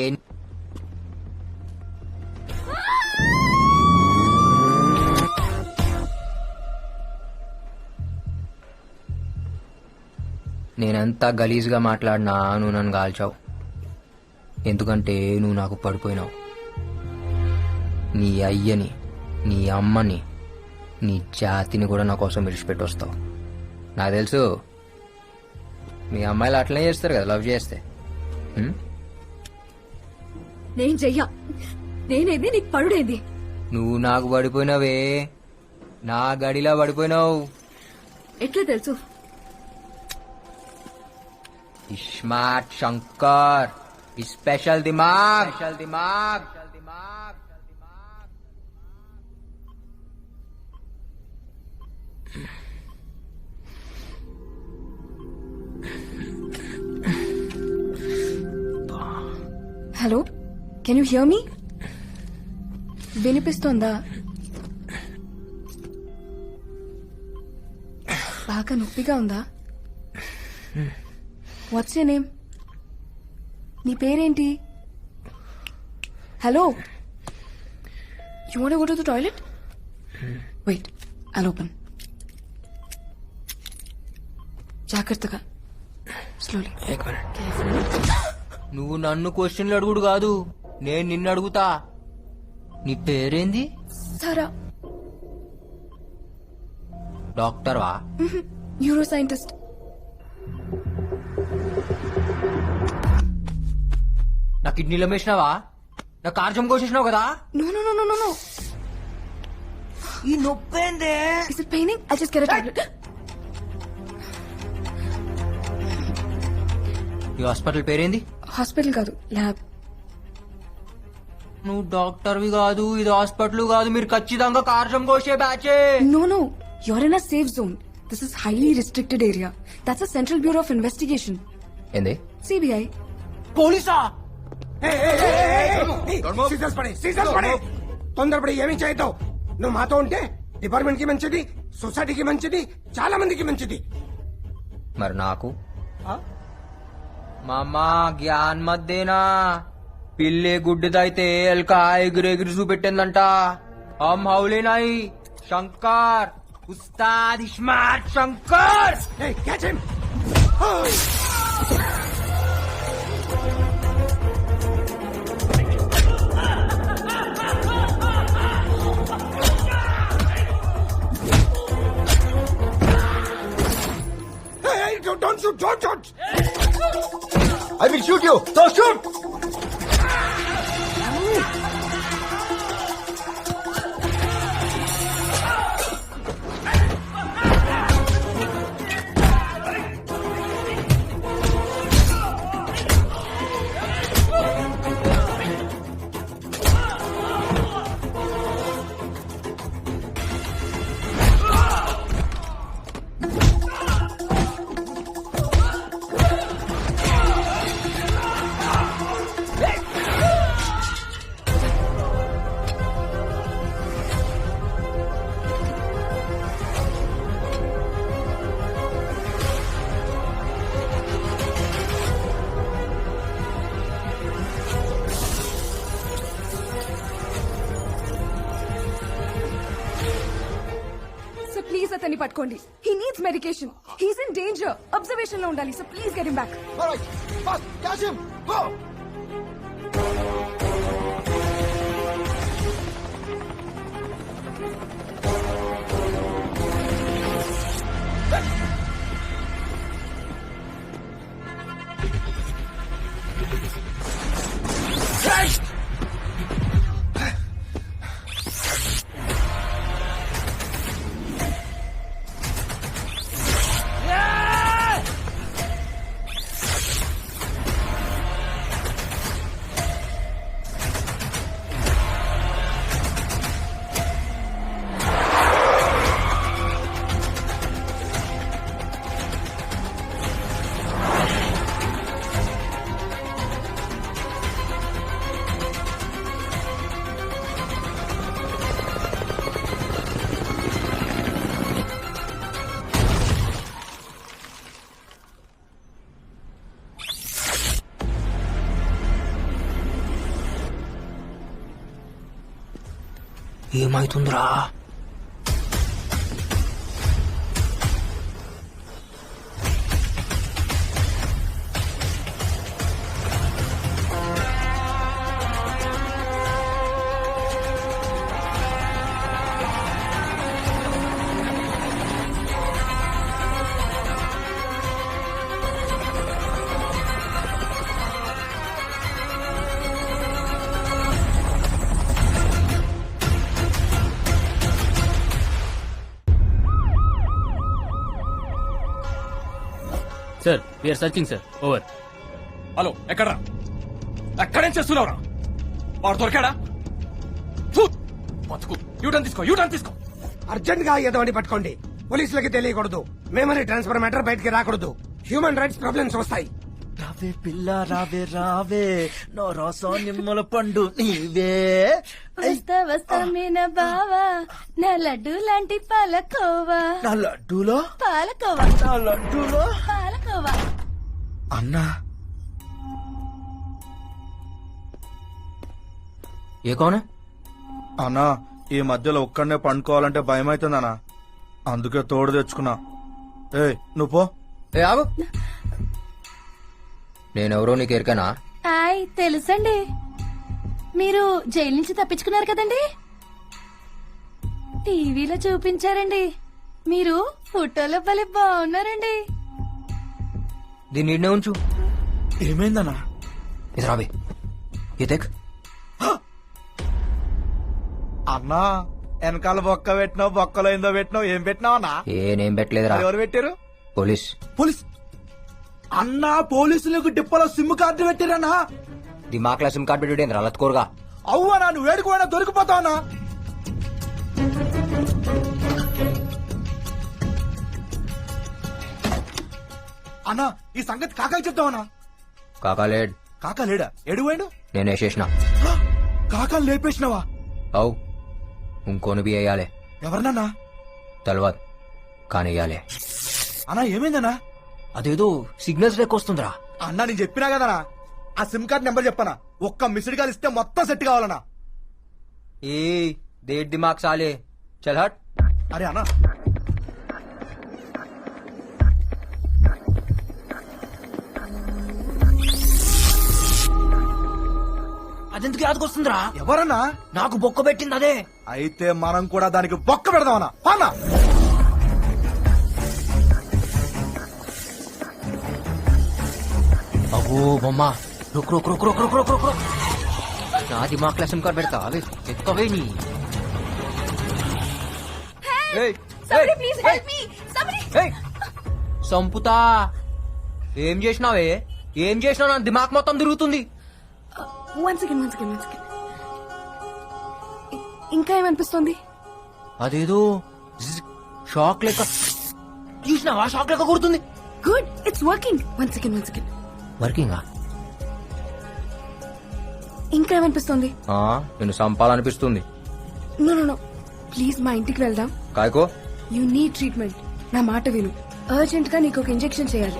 నేనెంత గలీజ్గా మాట్లాడినా నువ్వు నన్ను కాల్చావు ఎందుకంటే నువ్వు నాకు పడిపోయినావు నీ అయ్యని నీ అమ్మని నీ జాతిని కూడా నా కోసం విడిచిపెట్టి వస్తావు నాకు తెలుసు మీ అమ్మాయిలు అట్లనే చేస్తారు కదా లవ్ చేస్తే ఉం? నేను చెయ్యా నేనేది నీకు పడుడేంది నువ్వు నాకు పడిపోయినావే నా గడిలా పడిపోయినావు ఎట్లా తెలుసు స్మార్ట్ శంకర్ స్పెషల్ దిమాగ్ hello can you hear me వినిపిస్తోందా బాగా నొప్పిగా ఉందా వాట్స్ యర్ నేమ్ నీ పేరేంటి hello you want go to the toilet wait I'll open జాగ్రత్తగా స్లోలీ నువ్వు నన్ను క్వశ్చన్లు అడుగుడు కాదు నేను నిన్ను అడుగుతా నీ పేరేంది సారా డాక్టర్వా న్యూరో సైంటిస్ట్ నా కిడ్నీలో వేసినావా నా కార్జం కోసేసినావు కదా no no no no no ఈ నొప్పేందే is it paining I just get a tablet ఈ హాస్పిటల్ పేరేంది హాస్పిటల్ కాదు ల్యాబ్ నువ్వు డాక్టర్వి కాదు ఇది హాస్పిటల్ కాదు మీరు ఖచ్చితంగా కార్జం కోసే బ్యాచే No, no. You're in a safe zone. This is highly restricted area. That's a Central Bureau of Investigation. ఏంది CBI. పోలీసా తొందరపడి ఏమీ చేయొద్దు. నువ్వు మాతో ఉంటే డిపార్ట్మెంట్ కి మంచిది, సొసైటీకి మంచిది, చాలా మందికి మంచిది. మరి నాకు మామా జ్ఞాన్ మధ్యేనా పిల్లి గుడ్డిదైతే ఎల్క ఎగిరెగిరి చూపెట్టిందంట హమ్ హౌలేనాయి శంకర్ ఉస్తాద్ smart Shankar Hey, catch him! Hey, don't shoot, don't shoot! I will shoot you. So shoot. అతన్ని పట్టుకోండి. He needs medication. He's in danger. Observation లో ఉండాలి. So please get him back. ఏమైతుందిరా? Sir we are searching sir. Over. Hello, ఎక్కడ్రా? ఎక్కడేం చేస్తున్నావురా? వాడు దొరికాడా? ఫు! బతుకు. యూటర్న్ తీసుకో, యూటర్న్ తీసుకో. అర్జెంట్ గా ఏదోని పట్టుకోండి. పోలీసులకి తెలియకూడదు. మెమరీ ట్రాన్స్ఫర్ మ్యాటర్ బయటికి రాకూడదు. హ్యూమన్ రైట్స్ ప్రాబ్లమ్స్ వస్తాయి. రావే పిల్ల రావే రావే నో రసం నిమ్మల పండు నీవే. వస్తా వస్తా మీన బావా నా లడ్డు లాంటి పాలకోవా. నా లడ్డూలో పాలకోవా. నా లడ్డూలో పాలకోవా. అన్నా ఏ కోన? అన్నా ఈ మధ్యలో ఒక్కడనే పండుకోవాలంటే భయం అవుతుందన్నా, అందుకే తోడు తెచ్చుకున్నా. ఏ నువ్వు పో. ఏ ఆగు. నేనెవరో నీకు ఎరికనా? ఆయ్ తెలుసండి. మీరు జైలు నుంచి తప్పించుకున్నారు కదండి, టీవీలో చూపించారండి. మీరు ఫోటోలో భలే బాగున్నారండి. దీన్ని ఈడనే ఉంచు. ఏమైందన్నా? ఇది రాబే. ఇదేక్ అన్నా వెనకాల బొక్క పెట్టినావు, బొక్కలో ఏందో పెట్టినావు. ఏం పెట్టినావు అన్నా? నేనేం పెట్టలేదురా. ఎవరు పెట్టారు? పోలీస్. పోలీస్ అన్నా? పోలీసులకు డిప్పలో సిమ్ కార్డు పెట్టారన్నా? దిమాక్లా సిమ్ కార్డు పెట్టి రలత్కోరుగా. అవ్వనా నువ్వు వేడుకోవడా దొరికిపోతావన్నా? అన్నా ఈ సంగతి కాకాకి చెప్తావన్నా? కాకాలేడ్. కాకా లేడా? ఎడు పోయాడు? నేను వేసేసిన. కాకాని లేపేసినావా? అవు ఇంకోని బి వేయాలి. ఎవరినన్నా? తెలవదు కానీ వేయాలి. అన్నా ఏమైందన్నా? అదేదో సిగ్నల్స్ లెక్క వస్తుందిరా. అన్నా నేను చెప్పినా కదనా, ఆ సిమ్ కార్డ్ నెంబర్ చెప్పనా? ఒక్క మిస్డ్ కాల్ ఇస్తే మొత్తం సెట్ కావాలన్నా. ఏ దేడ్ దిమాగ్ సాలే. చల్ హట్. అరే అన్నా అదెందుకు యాదకొస్తుందిరా? ఎవరన్నా? నాకు బొక్క పెట్టింది అదే. అయితే మనం కూడా దానికి బొక్క పెడదామన్నా. అన్నా అగో బొమ్మ. రుక్ రుక్ రుక్ రుక్ రుక్ రుక్ రుక్ రుక్. నా దిమాగ్ సిమ్ కార్డ్ పెడతా. అవి ఎక్కవే నీ. సంపుతా. ఏం చేసినావే? ఏం చేసినావు? నా దిమాగ్ మొత్తం తిరుగుతుంది. One second. ఇంకా ఏమనిపిస్తుంది? అదేదో షాక్ లెక్క. చూసినావా? షాక్ లెక్క కొడుతుంది. Good, it's working. One second. వర్కింగా? ఇంకా ఏమనిపిస్తుంది? నేను సంపాలనిపిస్తుంది. నో ప్లీజ్ మా ఇంటికి వెళ్దాం. కాయకో. You need treatment. నా మాట విను. అర్జెంట్ గా నీకు ఒక ఇంజెక్షన్ చేయాలి.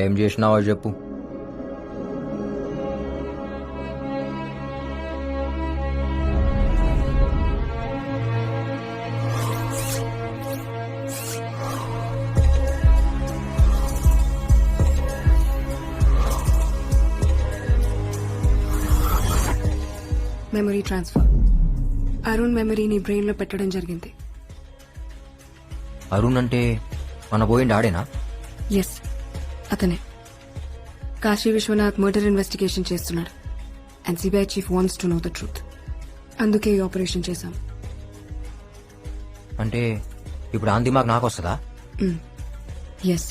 ఏం చేసినావో చెప్పు. Memory transfer. అరుణ్ మెమరీని బ్రెయిన్ లో పెట్టడం జరిగింది. అరుణ్ అంటే మన పోయిండి ఆడేనా? ఎస్, అతనే. కాశీ విశ్వనాథ్ మర్డర్ ఇన్వెస్టిగేషన్ చేస్తున్నాడు and CBI chief wants to know the truth. అందుకే ఈ ఆపరేషన్ చేశాం. అంటే ఇప్పుడు ఆ దిమాగ్ నాకు వస్తుందా? ఎస్.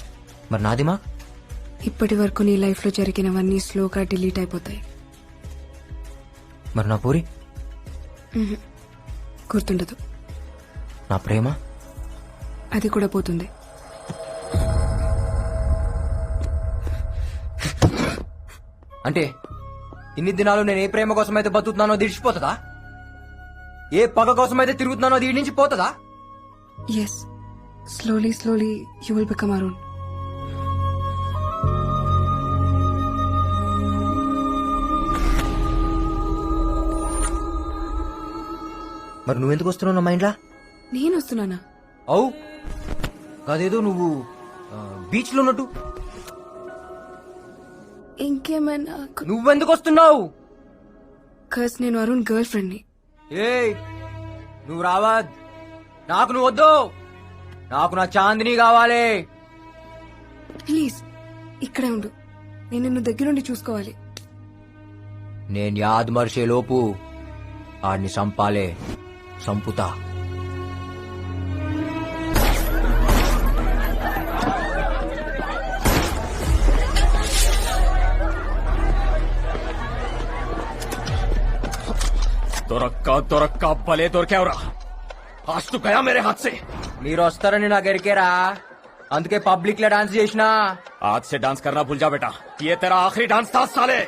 మరి నా దిమాగ్? ఇప్పటి వరకు నీ లైఫ్ లో జరిగినవన్నీ స్లోగా డిలీట్ అయిపోతాయి. మరి నా పూరి? గుర్తుండదు. నా ప్రేమ? అది కూడా పోతుంది. అంటే ఇన్ని దినాలు నేను ఏ ప్రేమ కోసం అయితే బతుకుతున్నానో దిడిచిపోతుందా? ఏ పగ కోసం అయితే తిరుగుతున్నానో దీని నుంచి పోతుందా? Yes, slowly you will become Arun. మరి నువ్వెందుకు వస్తున్నావు నా మైండ్లా? నేను వస్తున్నానా? అవు కాదేదో నువ్వు బీచ్ లో ఉన్నట్టు. ఇంకేమైనా? నువ్వెందుకు వస్తున్నావు? కస్ నేను అరుణ్ గర్ల్ ఫ్రెండ్ ని. ఏయ్ నువ్వు రావద్. నాకు నువ్వు వద్దు. నాకు నా చాందిని కావాలి. ప్లీజ్ ఇక్కడే ఉండు. నేను నిన్ను దగ్గరుండి చూసుకోవాలి. నేను యాద్ మర్చే లోపు ఆడిని సంపాలే. సంపుతా. దొరక్క భలే దొరికావురా. आज तो गया मेरे हाथ से. మీరు వస్తారని నాకు ఎరికేరా, అందుకే పబ్లిక్ లో డాన్స్ చేసినా. आज से डांस करना भूल जा बेटा. ये तेरा आखिरी डांस था साले.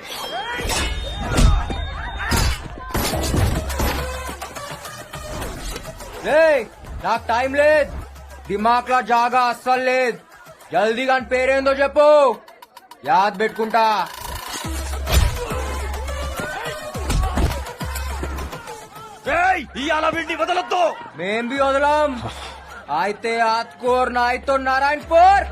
నాకు టైం లేదు. దిమాగ్ లా జాగా అస్సలు లేదు. జల్దీగా పేరేందో చెప్పు, యాద్ పెట్టుకుంటా. ఇవాళ వీడిని వదలొద్దు. మేం బి వదలం. అయితే ఆత్కూర్ నా అయితే నారాయణపూర్.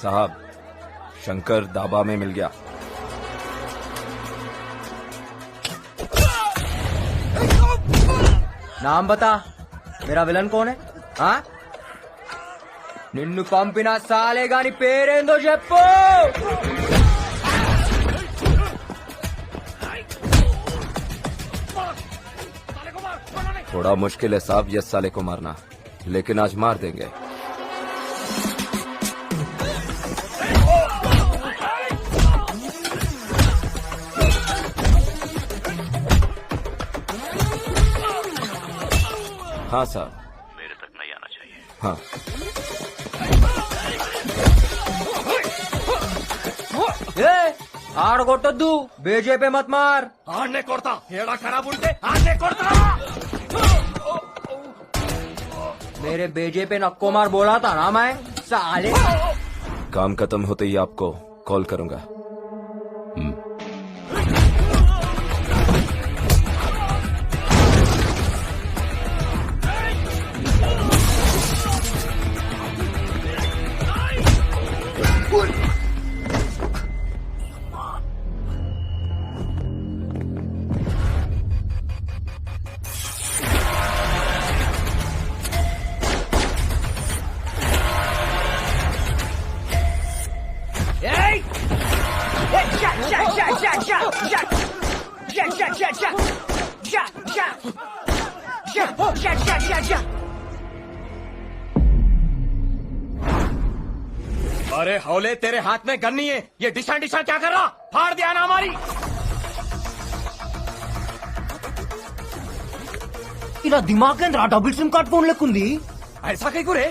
साहब शंकर दाबा में मिल गया. नाम बता, मेरा विलन कौन है? हाँ, నిన్ను పంపిన సాలే గాని పేరేందో చెప్పు. थोड़ा मुश्किल है साहब ये साले को मारना, लेकिन आज मार देंगे. हाँ साहब, मेरे तक नहीं आना चाहिए. हाँ. ఆడగొట్టొద్దు, బీజేపీ మత్ మార్. ఆడనే కొడతా. ఏడా ఖరాబ్ ఉంటే ఆడనే కొడతా. मेरे बीजेपी नक्को मार बोला था ना मैं, साले. काम खत्म होते ही आपको कॉल करूंगा. अरे हौले, तेरे हाथ में गन नहीं है. ये डिशा डिशा क्या कर रहा? फाड़ दिया ना हमारी. ఇలా దిమాగ్ కేంద్ర డబుల్ సిమ్ కార్డ్ फोन लेकुंदी. ऐसा कहीं को रे?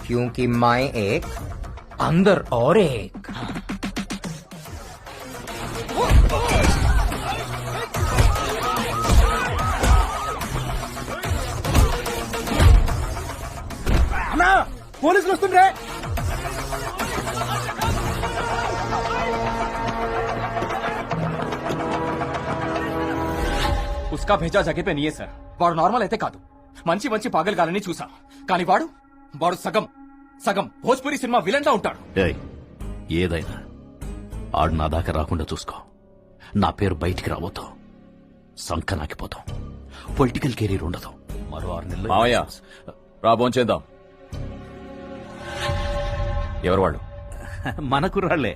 क्योंकि मैं एक अंदर और एक. పోలీసులు వస్తుండ్రే. జిస్కా భేజా జగే పే నీయే సార్. వాడు నార్మల్ అయితే కాదు, మంచి మంచి పాగలగాలని చూసా, కానీ వాడు సగం సగం భోజ్పురి సినిమా విలన్ లా ఉంటాడు. ఏయ్, ఏదైనా ఆడు నా దాకా రాకుండా చూసుకో. నా పేరు బయటికి రాబోతాం, సంకనాకిపోతాం, పొలిటికల్ కెరీర్ ఉండదు. మరో 6 నెలలు మావయ్య రాబోన్ చేద్దాం. ఎవరు వాళ్ళు? మన కుర్రాళ్లే,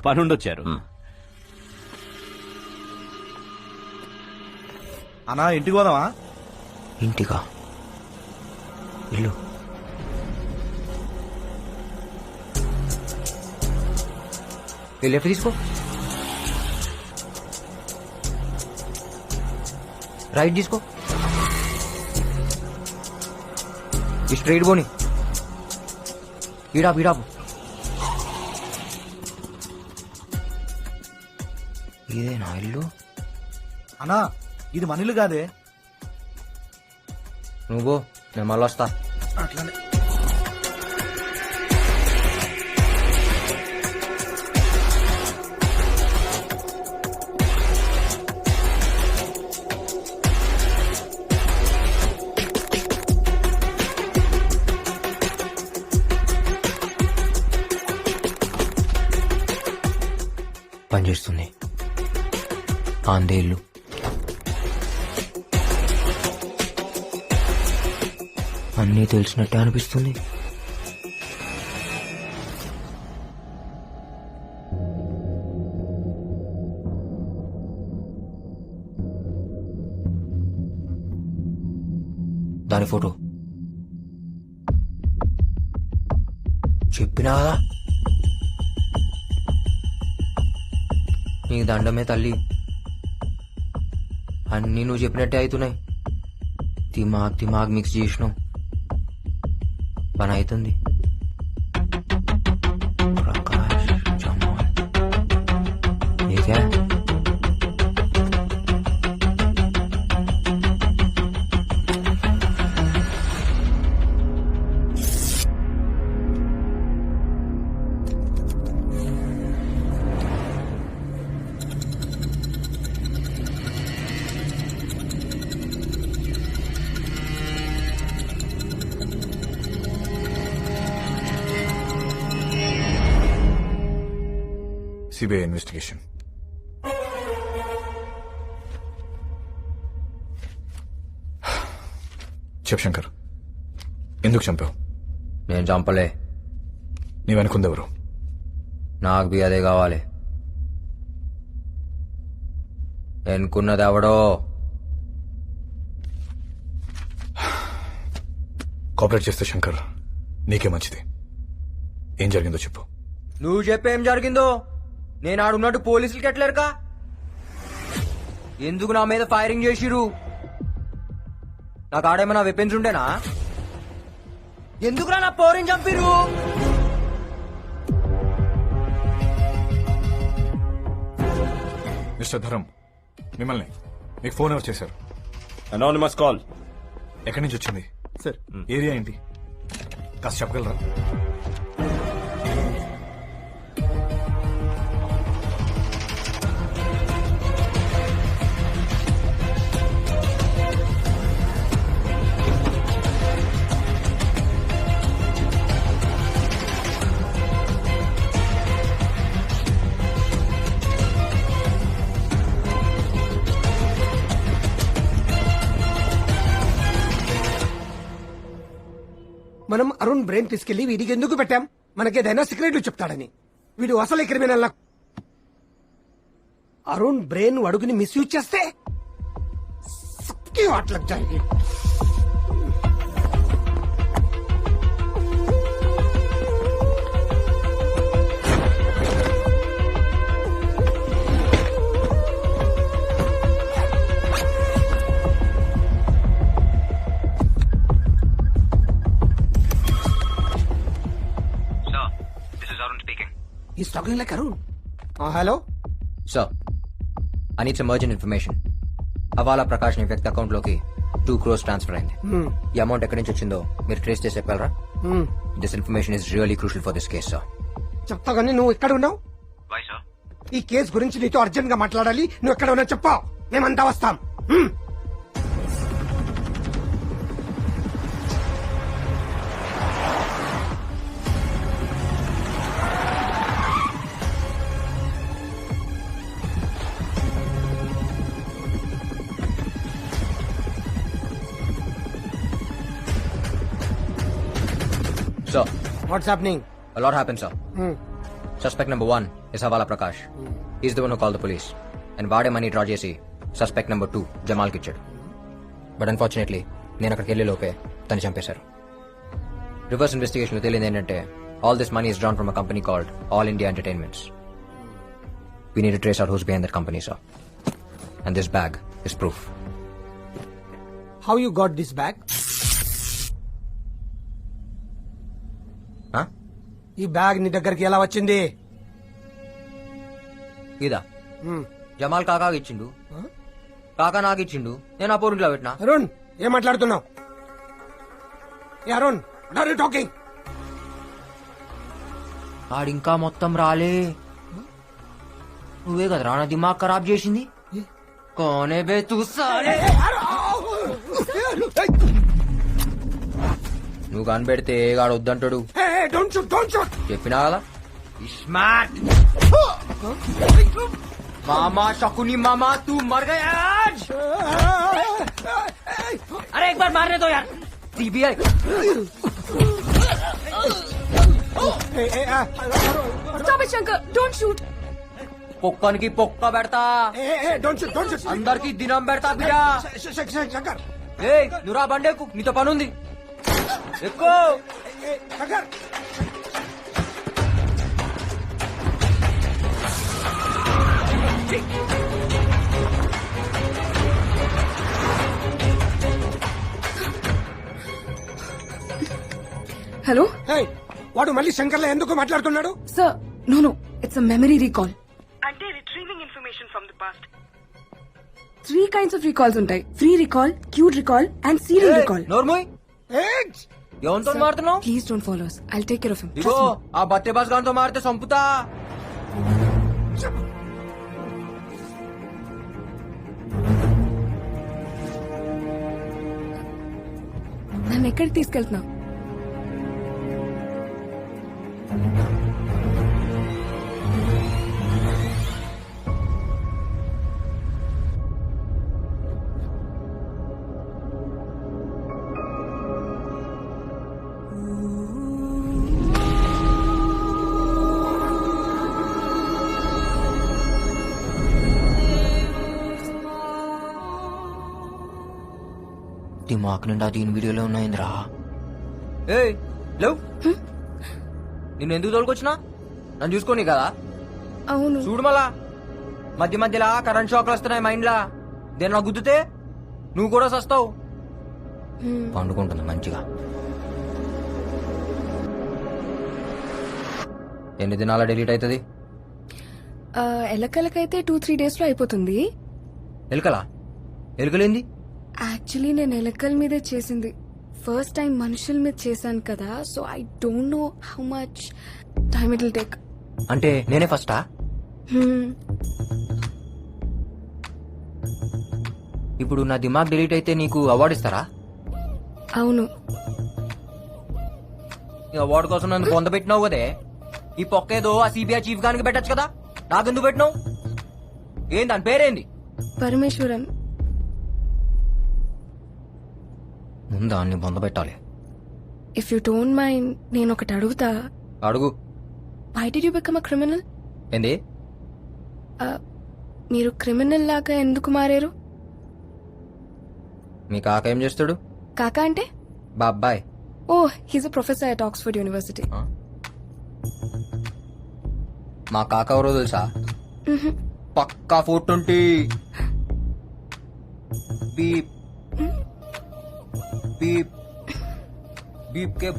పనుండొచ్చారు. అన్నా ఇంటికి పోదామా? ఇంటికా? ఇల్లు ఈ లెఫ్ట్ తీసుకో, రైట్ తీసుకో, ఈ స్ట్రైట్ పోని, ఈడాపు ఈడాపు. ఇదేనా ఇల్లు? అన్నా ఇది మన ఇల్లు కాదే. నువ్వు నేను మళ్ళీ వస్తా. అట్లానే పనిచేస్తుంది. ఆందే ఇల్లు. అన్నీ తెలిసినట్టే అనిపిస్తుంది. దాని ఫోటో చెప్పినా కదా, నీకు దండమే తల్లి. అన్నీ నువ్వు చెప్పినట్టే అవుతున్నాయి. దిమాగ్ మిక్స్ చేసినావు, పని అవుతుంది. ప్రకాష్ జమాల్ ఏదే సిబిఐ ఇన్వెస్టిగేషన్. చెప్ శంకర్, ఎందుకు చంపావు? నేను చంపలే. నీ వెనుకుందెవరు? నాకు బి అదే కావాలి. ఎన్నుకున్నది ఎవడో. కోఆపరేట్ చేస్తే శంకర్ నీకే మంచిది. ఏం జరిగిందో చెప్పు. నువ్వు చెప్పేం జరిగిందో. నేను ఆడున్నట్టు పోలీసులకి ఎట్లేరుకా? ఎందుకు నా మీద ఫైరింగ్ చేసిరు? నాకు ఆడేమన్నా వెపన్స్ ఉంటేనా? ఎందుకురా నా పోరిని చంపిరు? మిస్టర్ ధరం, మిమ్మల్ని మీకు ఫోన్ ఎవరు చేశారు? Anonymous call. ఎక్కడి నుంచి వచ్చింది సార్? ఏరియా ఏంటి కాస్త చెప్పగలరా? మనం అరుణ్ బ్రెయిన్ తీసుకెళ్లి వీడికి ఎందుకు పెట్టాం? మనకేదైనా సీక్రెట్లు చెప్తాడని. వీడు అసలు క్రిమినల్. అరుణ్ బ్రెయిన్ అడుగుని మిస్యూజ్ చేస్తే వాట్లకు జరిగి He's talking like Arun. Hello? Sir, I need some urgent information. Havala Prakash ని వ్యక్తి అకౌంట్ లోకి 2 crores ట్రాన్స్ఫర్ అయింది. ఈ అమౌంట్ ఎక్కడి నుంచి వచ్చిందో మీరు ట్రేస్ చేసి చెప్పగలరా? This information is really crucial for this case, sir. చెప్తా కానీ నువ్వు ఎక్కడ ఉన్నావు? ఈ కేసు గురించి నీతో అర్జెంట్ గా మాట్లాడాలి. నువ్వు ఎక్కడ ఉన్నావు చెప్పావు, మేమంతా వస్తాం. Sir, what's happening? a lot happened, sir. Suspect number 1 is Havala Prakash. He's the one who called the police. And వాడే మనీ డ్రా చేసి సస్పెక్ట్ నెంబర్ 2 జమాల్కి ఇచ్చాడు. బట్ అన్ఫార్చునేట్లీ నేను అక్కడికి వెళ్ళే లోపే తను చంపేశారు. రివర్స్ ఇన్వెస్టిగేషన్ లో తెలియదు ఏంటంటే all this money is drawn from a company called all India entertainments. We need to trace out who's behind that company, sir. And this bag is proof. How you got this bag? Huh? ఈ బ్యాగ్ నీ దగ్గరికి ఎలా వచ్చింది? ఇదా జమాల్ కాకాకి ఇచ్చిండు, కాకా నాకు ఇచ్చిండు, నేను ఆ పోరింట్లో పెట్టినా. అరుణ్, ఏం మాట్లాడుతున్నావు? ఏ Arun, what are you talking? ఆడింకా మొత్తం రాలే. నువ్వే కదా రానా దిమాగ్ ఖరాబ్ చేసింది. కోనే బే తూ సాలే. నువ్వు కనిపెడితే గాడు వద్దంటాడు. చెప్పినా కదా స్మార్ట్ మామా शकुनी मामा तू मर गया आज. अरे एक बार मारने दो यार. CBI Stop it, Shankar. Don't shoot. పొక్కనికి పొక్క పెడతా, అందరికి దినం పెడతా బిడ్డా. శంకర్, ఏ నువ్వురా బండేకు, నీతో పనుంది. ఎక్కువ హలో వాడు మళ్ళీ శంకర్లో ఎందుకు మాట్లాడుతున్నాడు? Sir, no, it's a memory recall. అంటే retrieving information from the past. 3 kinds of recalls ఉంటాయి: free recall, cued recall and serial recall. నోర్మోయ్ ఎవరితో మారుతున్నావు? Please don't follow us. I'll take care of him. ఇగో ఆ బత్తే బాస్ గారితో మారితే సంపుతా. నన్ను ఎక్కడికి తీసుకెళ్తున్నావు? దిమాక్ నిండా దీని వీడియోలో ఉన్నాయిందిరా. ఏ లేవు, నిన్ను ఎందుకు తోలుకొచ్చినా? నన్ను చూసుకోని కదా. అవును, చూడు మళ్ళా మధ్య మధ్యలా కరెంట్ షాక్లు వస్తున్నాయి మైండ్ లా. దేని నాకు గుద్దుతే నువ్వు కూడా సస్తావు. పండుకుంటుంది మంచిగా. ఎన్ని దినాల డిలీట్ అవుతుంది? ఎలకలకైతే 2-3 days లో అయిపోతుంది. ఎలుకలా? ఎలుకలేంది? యాక్చువల్లీ నేను ఎలకల మీదే చేసింది. ఫస్ట్ టైం మనుషుల మీద చేశాను కదా, so I don't know how much time it will take. అంటే నేనే ఫస్టా? ఇప్పుడు నా దిమాగ్ డిలీట్ అయితే నీకు అవార్డు ఇస్తారా? అవును. ఈ అవార్డు కోసం నన్ను పొందబెట్టినావు కదే. ఈ పొక్కేదో ఆ సిబిఐ చీఫ్ గానికి పెట్టచ్చు కదా, నాకెందుకు పెట్టినావు? ఏం దాని పేరేంది? పరమేశ్వరన్. ముందు అన్ని పొందబెట్టాలి. ఇఫ్ యూ డోంట్ మైండ్, నేను ఒకటి అడుగుతా. అడుగు. Why did you become a criminal? ఏంది? మీరు క్రిమినల్ లాగా ఎందుకు మారారు? మీ కాక ఏం చేస్తాడు? కాకా అంటే? బాబాయ్. ఓ, he's a professor at Oxford University. మా కాక ఎవరో తెలుసా? పక్కా 420. బీప్ బీప్ బీప్ కే.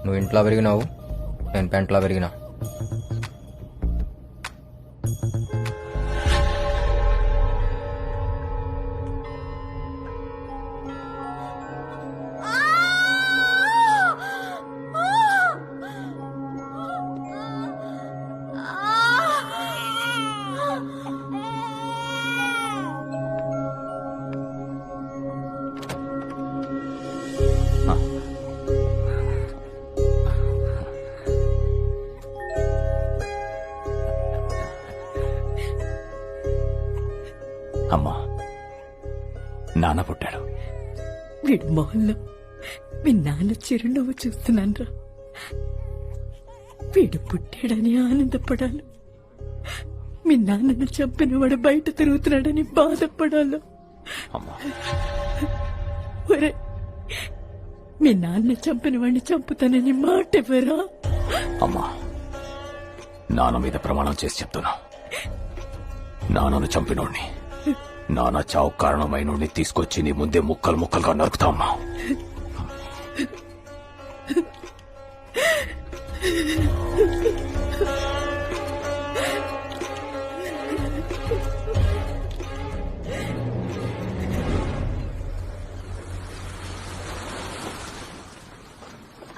నువ్వు ఇంట్లో పెరిగినావు, నేను పెంట్లో పెరిగినా. అమ్మా, నాన్న పుట్టాడు. వీడు మొహంలో మీ నాన్న చిరునవ్వు చూస్తున్నాను. వీడు పుట్టాడని ఆనందపడాలి, మీ నాన్నను చంపిన వాడు బయట తిరుగుతున్నాడని బాధపడాలి. ఒరే, మీ నాన్న చంపిన వాడిని చంపుతానని మాట ఎవరా? అమ్మా, నాన్న మీద ప్రమాణం చేసి చెప్తున్నా, నాన్నను చంపినోడిని, నాన్న చావు కారణమైనోడిని తీసుకొచ్చి నీ ముందే ముక్కలు ముక్కలుగా నరుకుతా అమ్మా.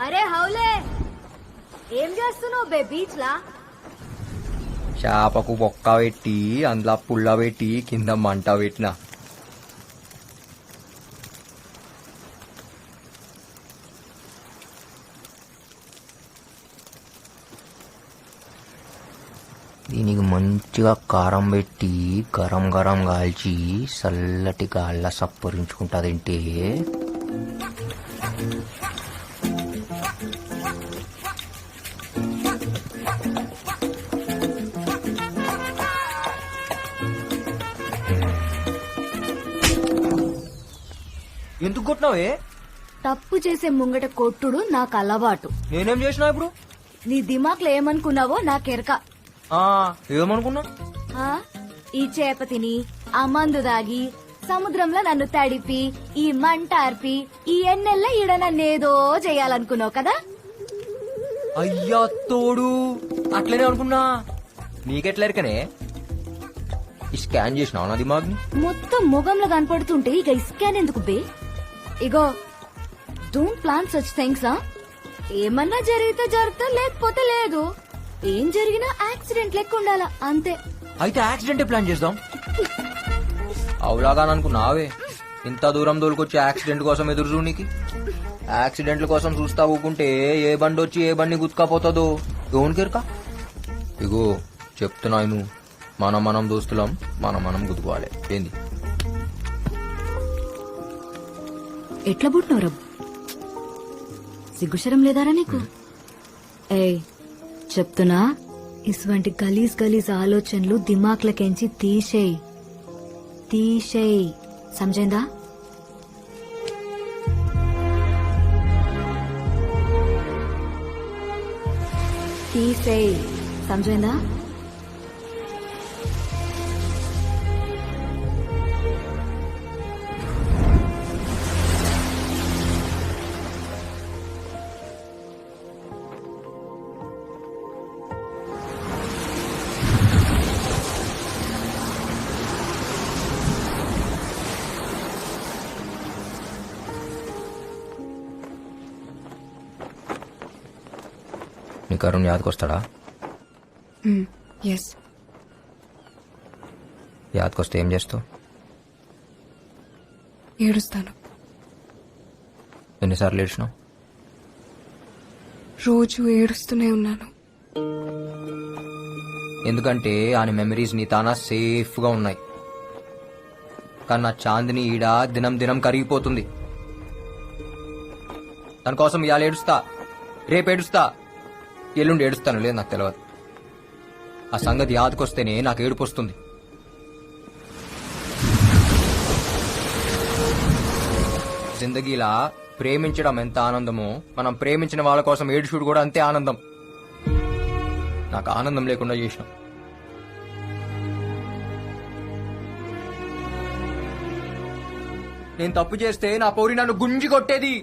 అరే హౌలే, ఏం చేస్తున్నావు బే బీచ్ లా? చేపకు బొక్క పెట్టి అందులో పుల్ల పెట్టి కింద మంట పెట్టిన. దీనికి మంచిగా కారం పెట్టి గరం గరం కాల్చి చల్లటి గాళ్ళ సప్పరించుకుంటాదంటే ఎందుకు కొట్టినావే? తప్పు చేసే ముంగట కొట్టుడు నాకు అలవాటు. నేనేం చేసినా ఇప్పుడు? నీ దిమాక్లో ఏమనుకున్నావో నాకెరక. ఏమనుకున్నా? ఈ చేప తిని, ఆ మందు దాగి, సముద్రంలో నన్ను తడిపి, ఈ మంట ఆర్పి, ఈ ఎన్నెల్ల ఈడ నన్నేదో చేయాలనుకున్నావు కదా? అయ్యా తోడు, అట్లనే అనుకున్నా. నీకెట్లరికనే ఈ స్కాన్ చేసినావు నా దిమాగ్ని? మొత్తం ముఖంలో కనపడుతుంటే ఇక ఇస్కాన్ ఎందుకు బే? ఇగో, డోంట్ ప్లాన్ సచ్ థింగ్స్. ఏమన్నా జరిగితే జరుగుతా, లేకపోతే లేదు. ఏం జరిగినా యాక్సిడెంట్ లెక్క ఉండాలా, అంతే. అయితే యాక్సిడెంట్ ప్లాన్ చేద్దాం. అవులాగా అనుకున్నావే, ఇంత దూరం దోలుకొచ్చి యాక్సిడెంట్ కోసం ఎదురు చూడనికి? యాక్సిడెంట్ల కోసం చూస్తా ఊకుంటే ఏ బండి వచ్చి ఏ బండి గుర్తుకపోతుందో ఎవరికెరక? ఇగో చెప్తున్నాను, మనం దోస్తులం, మనం గుద్దుకోవాలి. ఏంది? ఎట్లా పుట్టినవరా? సిగ్గుశరం లేదారా నీకు? ఏయ్ చెప్తున్నా, ఇటువంటి గలీజ్ ఆలోచనలు దిమాక్లకెంచి తీసేయ్. సమజైందా? తీసేయ్, సమజైందా? నీకు అరుణ్ యాదకొస్తాడా? ఎస్. యాదకొస్తే ఏం చేస్తావు? ఏడుస్తాను. ఎన్నిసార్లు ఏడ్చినావు? రోజు ఏడుస్తూనే ఉన్నాను. ఎందుకంటే ఆయన మెమరీస్ నీ తానా సేఫ్ గా ఉన్నాయి. కానీ నా చాందిని ఈడ దినం కరిగిపోతుంది. తన కోసం ఇవాళ ఏడుస్తా, రేపు ఏడుస్తా, ఎల్లుండి ఏడుస్తాను, లేదు నాకు తెలియదు. ఆ సంగతి యాదకొస్తేనే నాకు ఏడుపు వస్తుంది. జిందగీలా ప్రేమించడం ఎంత ఆనందమో, మనం ప్రేమించిన వాళ్ళ కోసం ఏడుచుడు కూడా అంతే ఆనందం. నాకు ఆనందం లేకుండా చేసినాం. నేను తప్పు చేస్తే నా పౌరి నన్ను గుంజి కొట్టేది.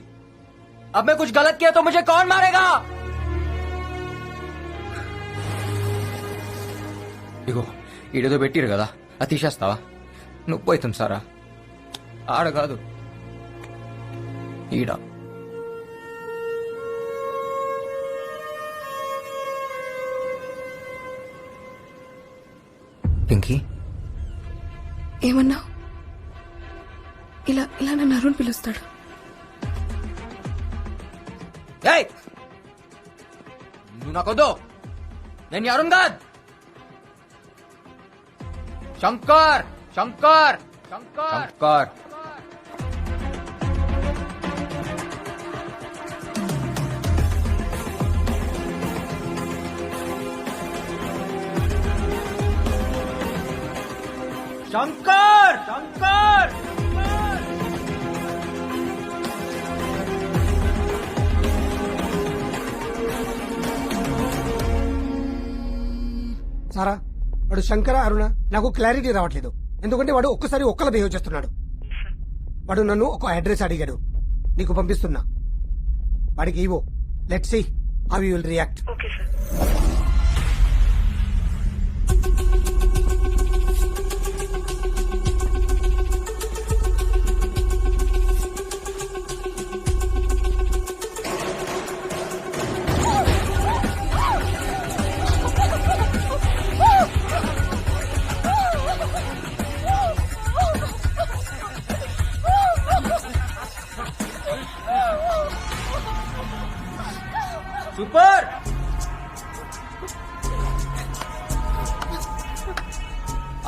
अब मैं कुछ गलत किया तो मुझे कौन मारेगा? ఇగో ఈడేదో పెట్టిరు కదా, అది తీసేస్తావా? నొప్పి అవుతుంది సారా. ఆడ కాదు, ఈడ. పింకీ, ఏమన్నా? ఇలా నన్ను అరుణ్ పిలుస్తాడు. నువ్వు నాకొద్దు, నేను అరుణ్ కాదు. శంకర్ శంకర్ శంకర్ శంకర్ శంకర్ శంకర్ సారా వాడు శంకర అరుణ నాకు క్లారిటీ రావట్లేదు. ఎందుకంటే వాడు ఒక్కసారి ఒక్కలా బిహేవ్ చేస్తున్నాడు. వాడు నన్ను ఒక అడ్రస్ అడిగాడు, నీకు పంపిస్తున్నా. వాడికి ఇవో, let's see how you will react. Okay sir. Super.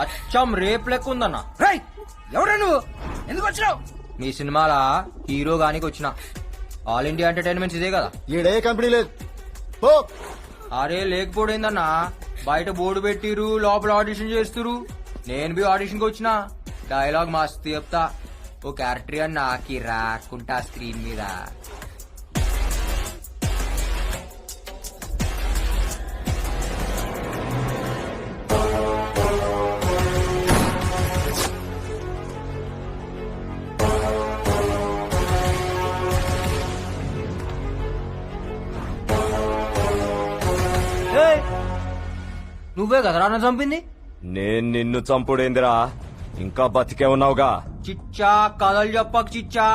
అచ్చం రేప్ లెక్క ఉందన్నా. ఎవరా నువ్వు, ఎందుకు వచ్చినావు? మీ సినిమాల హీరో గానికి వచ్చిన. ఆల్ ఇండియా ఎంటర్టైన్మెంట్స్ ఇదే కదా. ఈడే కంపెనీ లేదు. అరే లేకపోయిందన్నా, బయట బోర్డు పెట్టిరు, లోపల ఆడిషన్ చేస్తురు. నేను బి ఆడిషన్ కి వచ్చిన. డైలాగ్ మస్తు చెప్తా. ఓ క్యారెక్టర్ అని నాకి రాకుంటా స్క్రీన్ మీద. నువ్వే కదరా నన్ను చంపింది? నేను నిన్ను చంపుడేందిరా, ఇంకా బతికే ఉన్నావుగా. చిచ్చా కథలు చెప్పకు చిచ్చా,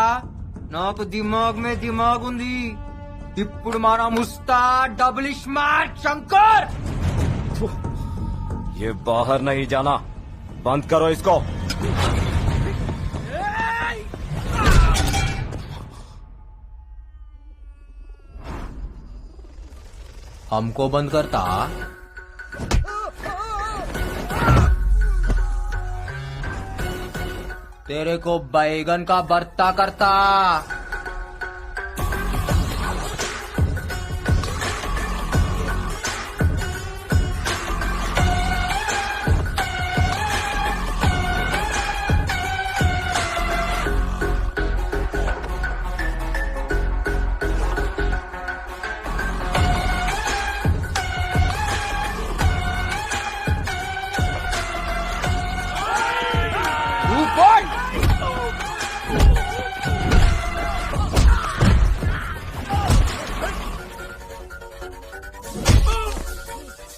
నాకు దిమాగ్ మే దిమాగ్ ఉంది. ఇప్పుడు మన ముస్తా డబుల్ స్మార్ట్ శంకర్. ये बाहर नहीं जाना, बंद करो इसको. हमको बंद करता. तेरे को बैगन का भरता करता.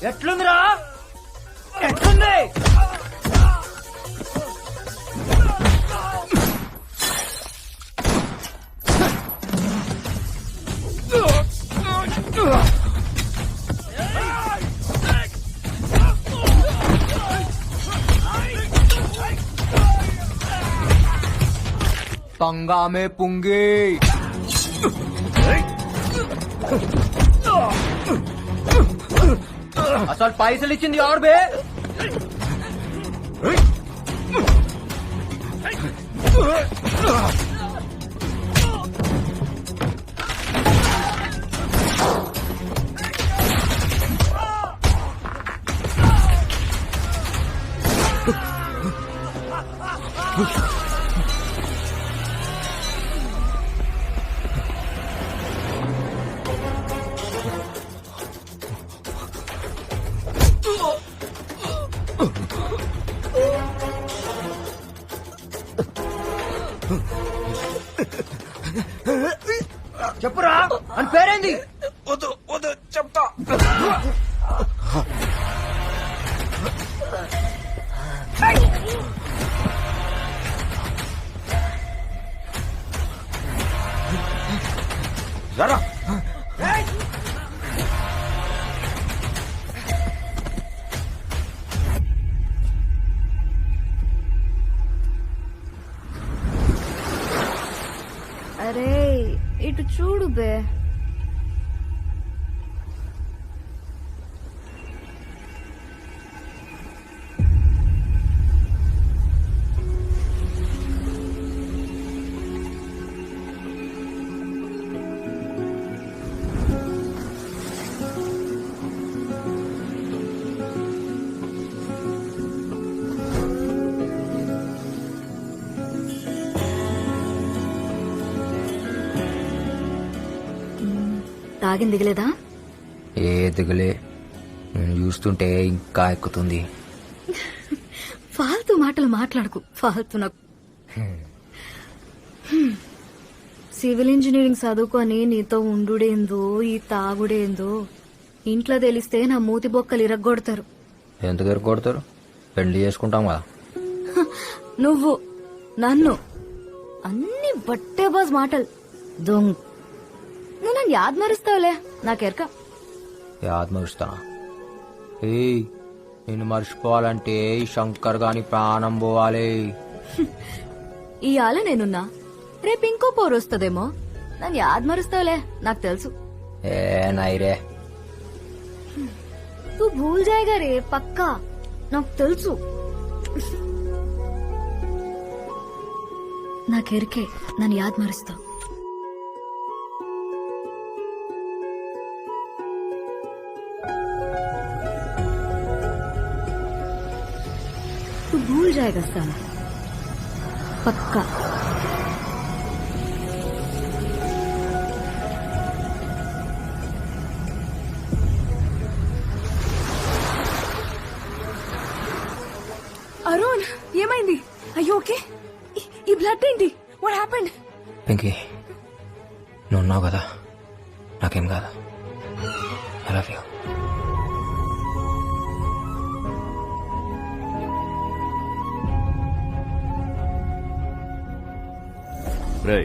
ఎట్లుందిరా, ఎట్లుంది? पंगा में पुंगी. అసలు పైసలు ఇచ్చింది ఎవరు బే? చెప్పురా, అని పేరేంది? వద్దు వద్దు చెప్తా. జరా అరే ఇటు చూడు బే. తాగింది దిగలేదా? ఏ దిగులే, నేను చూస్తుంటే ఇంకా ఎక్కుతుంది. ఫాల్తూ మాటలు మాట్లాడకు, ఫాల్తూ నాకు. సివిల్ ఇంజనీరింగ్ చదువుకొని నీతో ఉండుడేందో ఈ తాగుడేందో ఇంట్లో తెలిస్తే నా మూతి బొక్కలు ఇరగ్గొడతారు. ఎందుకు ఎరుకొడతారు? పెళ్లి చేసుకుంటాం కదా. నువ్వు నన్ను అన్ని బట్టే బాజ్ మాటలు దొంగ. నువ్వు నన్ను యాద్ మరుస్తావులే, నాకెరక. యాద్ మరుస్తానా? ఏయ్, నేను మర్చిపోవాలంటే ఈ శంకర్ గాని ప్రాణం పోవాలి. ఇవాళ నేనున్నా, రేపు ఇంకో పోరు వస్తుందేమో. నన్ను యాద్ మరుస్తావులే, నాకు తెలుసు. ఏ నైరే, తూ భూల్ జాయేగా రే, పక్కా నాకు తెలుసు. నాకెరికే నన్ను యాద్ మరుస్తావు. तू भूल जाएगा साला, पक्का. అరుణ్, ఏమైంది? అయ్యో ఓకే. ఈ బ్లడ్ ఏంటి? What happened? పింకీ, నువ్వు ఉన్నావు కదా, నాకేం కాదు. I love you. రే,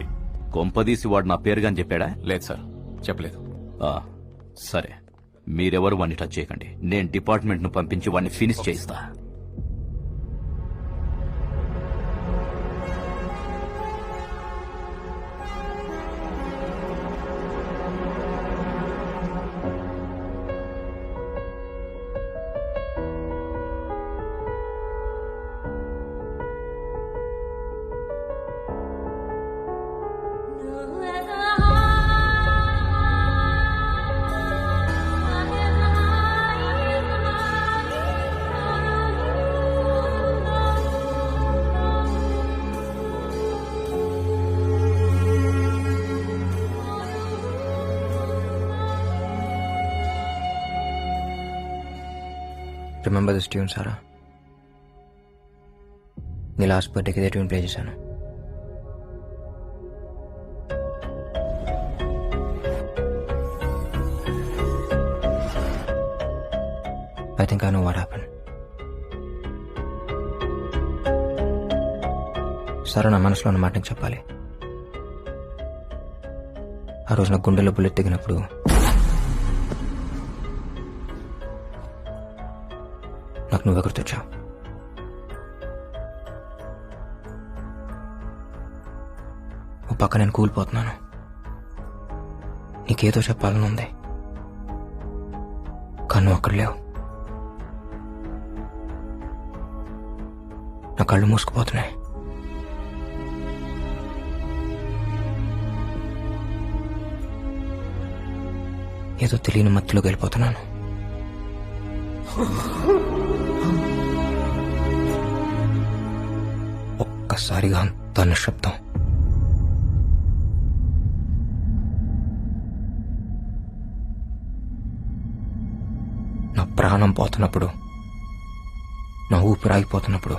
కొంపదీసి వాడు నా పేరుగాని చెప్పాడా? లేదు సార్, చెప్పలేదు. సరే, మీరెవరు వాడిని టచ్ చేయకండి. నేను డిపార్ట్మెంట్ ను పంపించి వాడిని ఫినిష్ చేయిస్తా. Remember this tune Sara? నీ లాస్ట్ బర్త్డేకి ఇదే ట్యూన్ ప్లే చేశాను. I think I know what happen. Sara, నా మనసులో ఉన్న మాట నీకు చెప్పాలి. ఆ రోజు నా గుండెలో బుల్లెట్ దిగినప్పుడు నాకు నువ్వే గుర్తొచ్చావు. ఓ పక్క నేను కూలిపోతున్నాను, నీకేదో చెప్పాలని ఉంది, కానీ నువ్వు అక్కడ లేవు. నా కళ్ళు మూసుకుపోతున్నాయి. ఏదో తెలియని మత్తులోకి వెళ్ళిపోతున్నాను. ఒక్కసారిగా అంత నిశ్శబ్దం. నా ప్రాణం పోతున్నప్పుడు, నా ఊపిరి ఆగిపోతున్నప్పుడు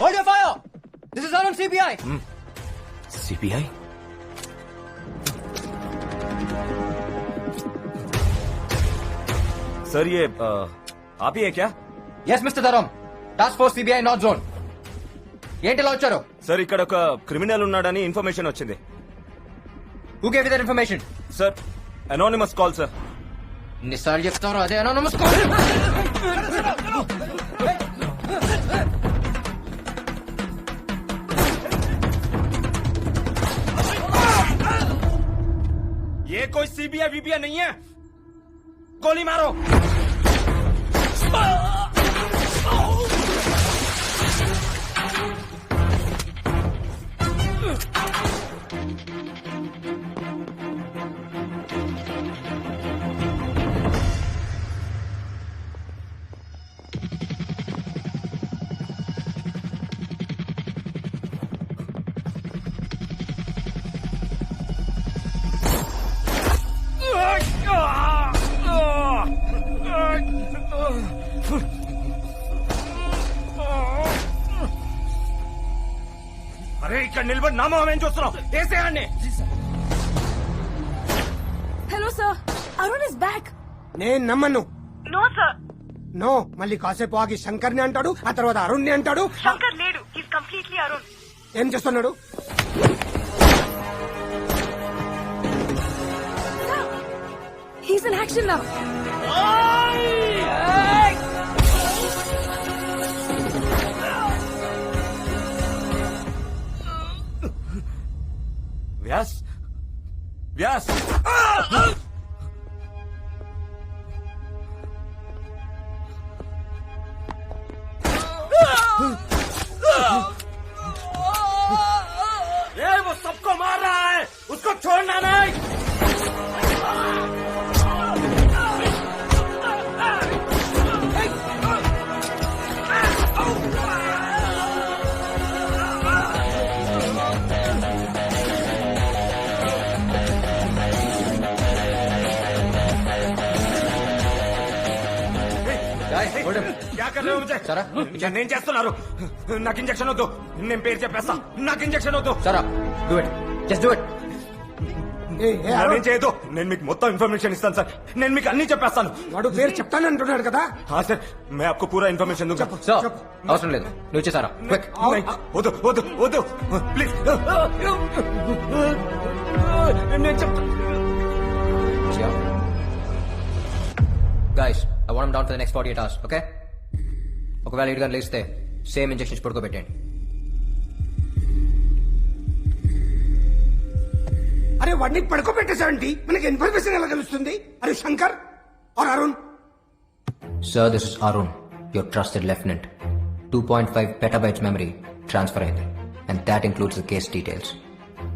Hold your fire! This is Arun CBI. CBI? Sir ये आप ही है क्या? Yes, Mr. Dharam. Task Force CBI North Zone. ఏంటి ఇలా వచ్చారు? సార్, ఇక్కడ ఒక క్రిమినల్ ఉన్నాడని ఇన్ఫర్మేషన్ వచ్చింది. Who gave you that information? Sir, anonymous call sir. ఎన్నిసార్లు చెప్తారో అదే అనోనిమస్ కాల్. ये ये कोई सीबीआई वीबीआई नहीं है, गोली मारो। అరే ఇక్కడ నిలబడి నా మొహం ఏం చూస్తున్నావు? వేసేయాన్ని. Hello sir, Arun is back. నేను నమ్మను. No sir. నో, మళ్ళీ కాసేపు ఆగి శంకర్ ని అంటాడు, ఆ తర్వాత అరుణ్ ని అంటాడు. శంకర్ లేడు, ఈస్ కంప్లీట్లీ అరుణ్. ఏం చేస్తున్నాడు? He's in action now. Vyas, Vyas. ये वो सबको मार रहा है, उसको छोड़ना नहीं। क्या कर रहे हो मुझे? సరా నేను చేస్తున్నారు. నాకు ఇంజక్షన్ వద్దు, నేను పేరు చెప్పేస్తా. నాకు ఇంజక్షన్ వద్దు. సరా do it, just do it. నేను చేయదు. నేను మీకు మొత్తం ఇన్ఫర్మేషన్ ఇస్తాను సార్. నేను మీకు అన్ని చెప్పేస్తాను. వాడు పేరు చెప్తానంటున్నాడు కదా. हाँ सर, मैं आपको पूरा इन्फॉर्मेशन दूंगा. సార్ అవసరం లేదు, నువ్వు ఇచ్చేసారా క్విక్. వద్దు వద్దు వద్దు ప్లీజ్. నేను చెప్తా. Guys, I want down for the next 48 hours, okay? ఒకవేళ 7 గంటలు ఇస్తే సేమ్ ఇంజెక్షన్స్ పడుకోబెట్టండి. అరే వాడిని పడుకోబెట్టేసావంటి, మనకి ఇన్ఫర్మేషన్ ఎలా తెలుస్తుంది? అరే Shankar or Arun? Sir, this is Arun, your trusted lieutenant. 2.5 petabytes memory transfer అయింది, and that includes the case details.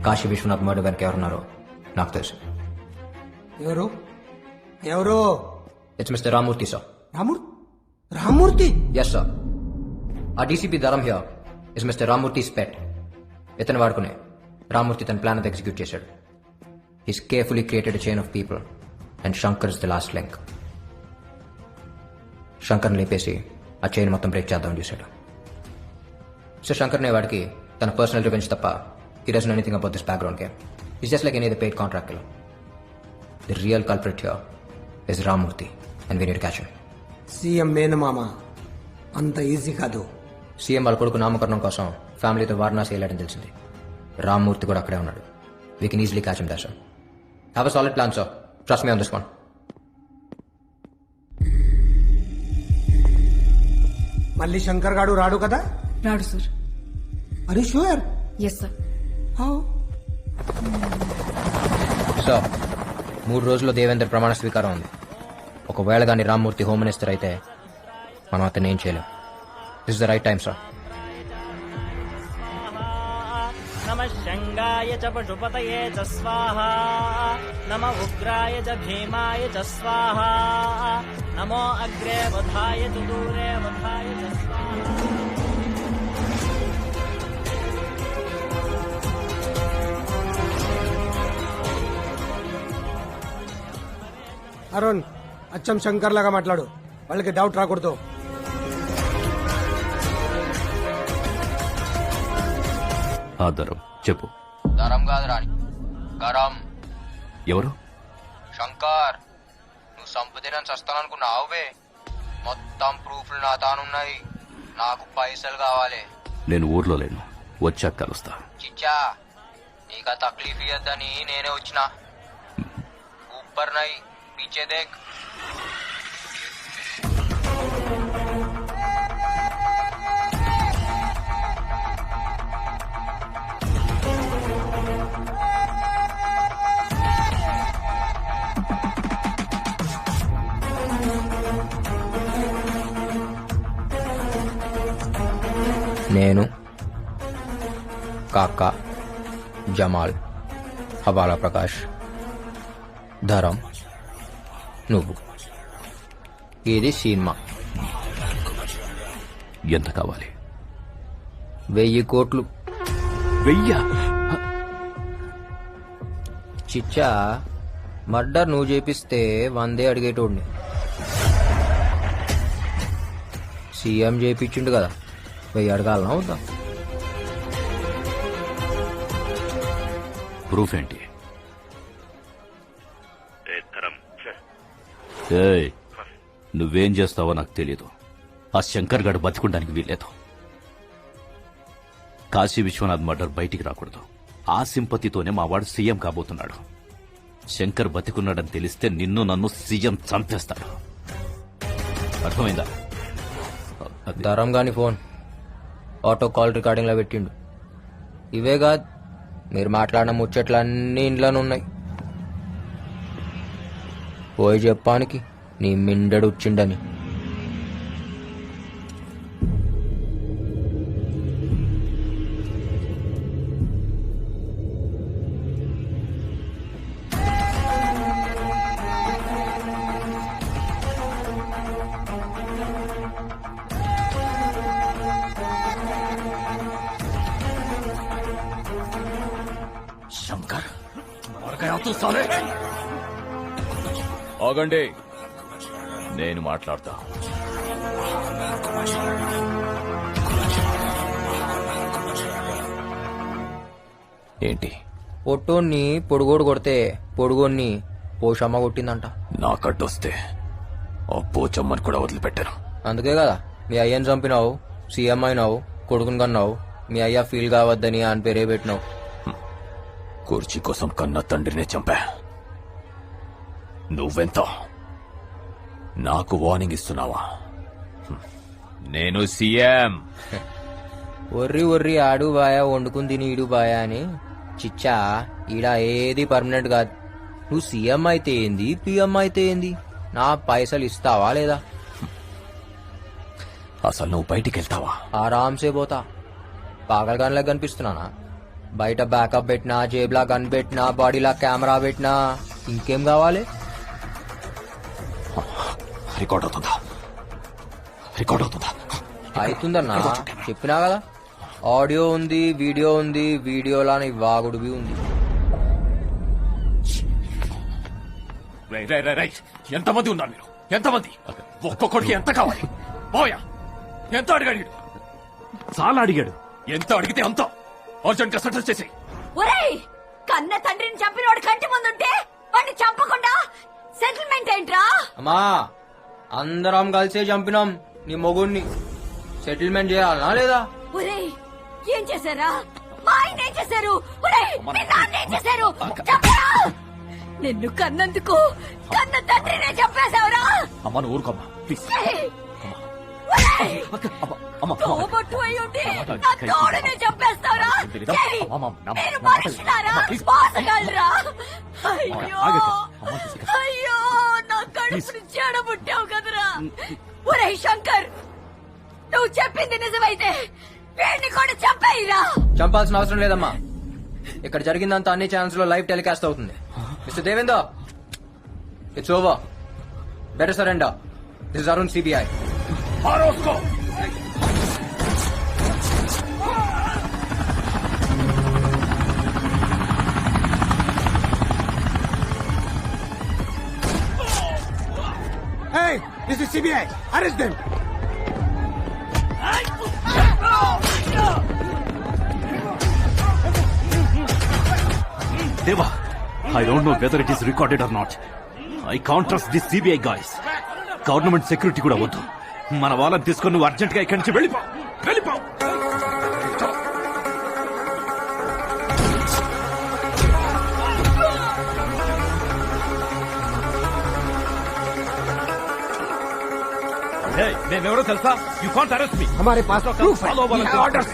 Kashi Vishwanath murder వెనక ఎవరున్నారో నాకు తెలుసు. ఎవరు ఎవరు? It's mister Ramurthy, sir. Ramurthy? Yes sir. ఆ DCP Dharam here is mister Ramurthy's pet. ఇతను వాడుకునే రామూర్తి తన ప్లాన్ అంతా ఎగ్జిక్యూట్ చేశాడు. He's carefully created a chain of people, and Shankar is the last link. శంకర్ని లేపేసి ఆ చైన్ మొత్తం బ్రేక్ చేద్దామని చూశాడు. సో శంకర్ నే వాడికి తన పర్సనల్ రివెంజ్ తప్ప he doesn't know anything about this background game. He's just like any other paid contract killer. The real culprit here is Ramurthy, and we need to catch him. CM మేనమామ అంత ఈజీ కాదు. సీఎం వాళ్ళ కొడుకు నామకరణం కోసం ఫ్యామిలీతో వారణాసి వెళ్ళాడని తెలిసింది. రామ్మూర్తి కూడా అక్కడే ఉన్నాడు. We can easily catch him there, sir. Have a solid plan, sir. Trust me on this one. మళ్ళీ శంకర్ గాడు రాడు కదా? రాడు సార్. అరే షూర్? Yes sir. సార్, 3 రోజుల్లో దేవేందర్ ప్రమాణ స్వీకారం ఉంది. ఒకవేళ దాన్ని రామ్మూర్తి హోమ్ మినిస్టర్ అయితే మనం అతన్ని ఏం చేయలేం. This is the right time, sir. నమః శంగాయ చ పశుపతయే చ స్వాహా, నమః ఉగ్రాయ చ భీమాయ చ స్వాహా, నమో అగ్రే వధాయ చ దూరే వధాయ చ స్వాహా. అరుణ్, అచ్చం శంకర్ లాగా మాట్లాడు, వాళ్ళకి డౌట్ రాకూడదు. దరం చెప్పు. దరం కాదు రాణి, గరం. ఎవరు? శంకర్, నువ్వు సంపదీరని చస్తాననుకున్నావు బే. మొత్తం ప్రూఫ్లు నా తానున్నాయి. నాకు పైసలు కావాలి. నేను ఊర్లో లేను, వచ్చాక కలుస్తా. చిచ్చా, నీకు ఆ తక్లీఫ్ ఇయ్యద్దని నేనే వచ్చిన. ఊపర్ నై పీచే దేఖ్. నేను, కాకా, జమాల్, హవాలా ప్రకాష్, ధరం, నువ్వు. ఇది సినిమా. ఎంత కావాలి? 1000 కోట్లు. 1000? చిచ్చా, మర్డర్ నువ్వు చేపిస్తే 100 అడిగేటోడిని. సీఎం చేపించిండు కదా, 1000 అడగాలనా వద్దా? ప్రూఫ్ ఏంటి? ఏయ్, నువ్వేం చేస్తావో నాకు తెలియదు. ఆ శంకర్ గడు బతికుండానికి వీల్లేదు. కాశీ విశ్వనాథ్ మర్డర్ బయటికి రాకూడదు. ఆ సింపతితోనే మా వాడు సీఎం కాబోతున్నాడు. శంకర్ బతికున్నాడని తెలిస్తే నిన్ను నన్ను సీఎం చంపేస్తాడు. అర్థమైందా? ధరం గాని ఫోన్ ఆటో కాల్ రికార్డింగ్ లో పెట్టిండు. ఇవే కాదు, మీరు మాట్లాడిన ముచ్చట్లన్నీ ఇంట్లోనే ఉన్నాయి. పోయి చెప్పానికి నీ మిండడు వచ్చిండని. శంకర్, ఆగండి, నేను మాట్లాడతా. ఏంటి? పొట్టోన్ని పొడుగోడు కొడితే పొడుగోన్ని పోషమ్మ కొట్టిందంట. నాకడ్డొస్తే ఆ పోచమ్మని కూడా వదిలిపెట్టాను. అందుకే కదా మీ అయ్యని చంపినావు, సీఎం అయినావు, కొడుకుని కన్నావు. మీ అయ్య ఫీల్ కావద్దని అని పేరే పెట్టినావు. కుర్చీ కోసం కన్న తండ్రినే చంపా. నువ్వెంత నాకు వార్నింగ్ ఇస్తున్నావా? నేను సీఎం. ఒర్రి ఒర్రి ఆడు బాయా, వండుకుని తిని ఈడు బాయా అని. చిచ్చా, ఈడ ఏది పర్మనెంట్ కాదు. నువ్వు సీఎం అయితే ఏంది, పిఎం అయితే ఏంది, నా పైసలు ఇస్తావా లేదా? అసలు నువ్వు బయటికి వెళ్తావా? ఆరాంసే పోతా. పాగల్ గన్లా కనిపిస్తున్నానా? బయట బ్యాకప్ పెట్టినా, జేబులా గన్ పెట్టినా, బాడీలా కెమెరా పెట్టినా, ఇంకేం కావాలి? రికార్డ్ అవుతుందా? రికార్డ్ అవుతుందా? అవుతుందన్నా, చెప్పినా కదా. ఆడియో ఉంది, వీడియో ఉంది, వీడియోలా నీ వాగుడువి ఉంది. ఎంతమంది ఉన్నారు మీరు? ఎంతమంది? ఒక్కొక్కడికి ఎంత కావాలి? పోయా, ఎంత అడిగాడు? చాలా అడిగాడు. ఎంత అడిగితే అంత అర్జెంట్ గా సెటిల్ చేసి. ఒరేయ్, కన్న తండ్రిని చంపినోడు కంటి ముందుంటే వాడిని చంపకుండా సెటిల్మెంట్ ఏంట్రా? అమ్మా, అందరం కలిసే చంపినాం నీ మొగుడిని. సెటిల్మెంట్ చేయాలనా లేదా? ఒరేయ్, ఏం చేశారా? మా ఆయన ఏం చేశారు? ఒరేయ్, మీ నాన్న ఏం చేశారు? చెప్పరా? నిన్ను కన్నందుకు కన్న తండ్రినే చంపేశావురా? అమ్మ, నువ్వు ఊరుకోమ్మా ప్లీజ్. తోబొట్టు అయి ఉండి నా తోడునే చంపేస్తావురా? మీరు మనుషులారా? మోసగాళ్ళరా? అయ్యో అయ్యో, నా కడుపుని చెడబుట్టావు కదరా. ఒరేయ్ శంకర్, నువ్వు చెప్పింది నిజమైతే వీడిని కూడా చంపేయిరా. చంపాల్సిన అవసరం లేదమ్మా. ఇక్కడ జరిగిందంతా అన్ని ఛానల్స్ లో లైవ్ టెలికాస్ట్ అవుతుంది. Mister Devender, it's over. Better surrender. This is Arun, CBI. Hey, this is CBI. Arrest them. Deva, I don't know whether it is recorded or not. I can't trust these CBI guys. Government security కూడా వద్దు. మన వాళ్ళని తీసుకొని నువ్వు అర్జెంట్ గా ఇక్కడి నుంచి వెళ్ళిపో. నేనెవరో తెలుసా? యూ కాంట్ అరెస్ట్ మీ. हमारे पास proof है. We have orders.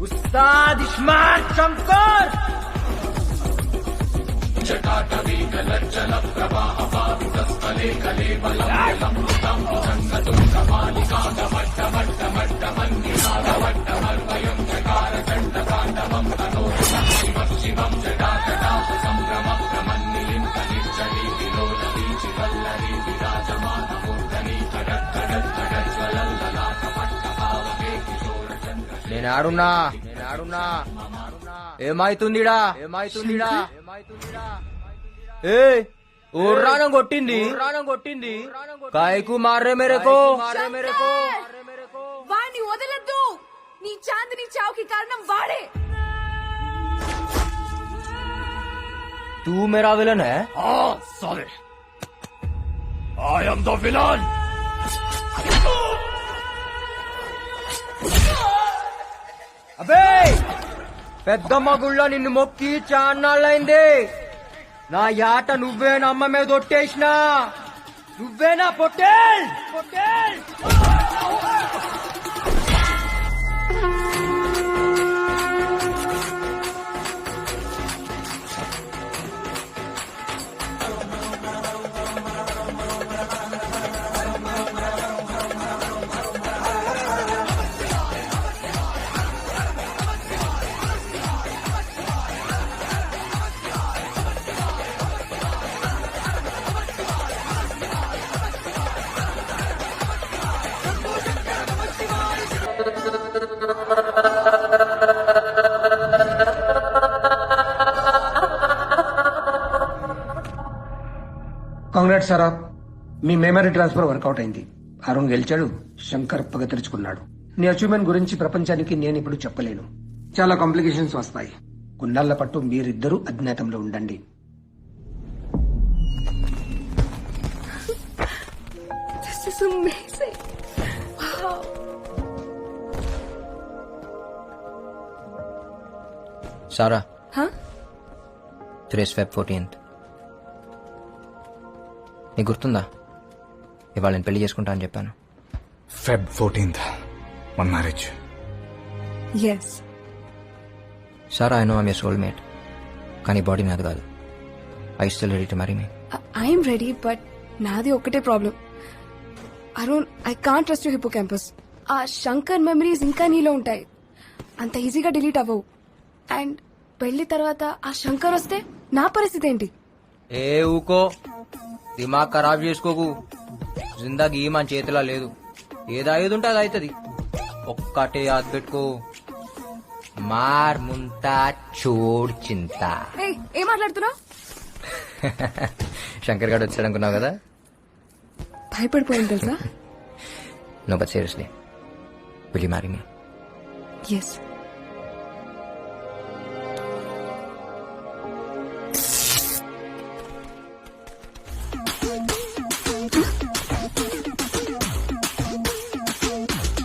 Ustad smart Shankar నేను ఆడున్నా ఏమైతుందిడా ఏ ఊర్రానం కొట్టింది కాయకు మారే మేరకు వాడిని వదలద్దు. నీ చాందిని చావుకి కారణం వాడే. तू मेरा विलन है? हाँ साले, I am the villain. అబే పెద్దమ్మ గుళ్ళ నిన్ను మొక్కి చాన్నాళ్ళైంది. నా యాట నువ్వే నమ్మ మీద ఒట్టేసినా. నువ్వేనా పొట్టేల్? కాంగ్రాట్స్ సారా, మీ మెమరీ ట్రాన్స్ఫర్ వర్కౌట్ అయింది. అరుణ్ గెలిచాడు, శంకర్ పగ తెరుచుకున్నాడు. నీ అచీవ్మెంట్ గురించి ప్రపంచానికి నేను ఇప్పుడు చెప్పలేను. చాలా కాంప్లికేషన్స్ వస్తాయి. కొన్నాళ్ల పట్టు మీరిద్దరూ అజ్ఞాతంలో ఉండండి. This is amazing. Wow. Sarah, Huh? today's Feb 14th. నీకు గుర్తుందా ఇవాళ నేను పెళ్లి చేసుకుంటా అని చెప్పాను? Feb 14th, మన marriage. Yes. Sara, I know I'm your soulmate, కానీ బాడీ నాది కాదు. I still ready to marry me? I'm ready, but నాది ఒకటే problem. Arun, I can't trust your hippocampus. ఆ శంకర్ మెమరీస్ ఇంకా నీలో ఉంటాయి, అంత ఈజీగా డిలీట్ అవ్వవు. అండ్ పెళ్లి తర్వాత ఆ శంకర్ వస్తే నా పరిస్థితి ఏంటి? ఏ ఊకో, దిమాగ్ ఖరాబ్ చేసుకోకు. జిందగీ మన చేతిలో లేదు. ఏదైతుంటే అది అవుతుంది. ఒక్కటే యాద్ పెట్టుకో, మార్ ముంతా చోడ్ చింతా. ఏయ్, ఏం మాట్లాడుతున్నావు? శంకర్ గారు వచ్చాడు అనుకున్నావు కదా? భయపడిపోయింది తెలుసా? No, but seriously, will you marry me? Yes.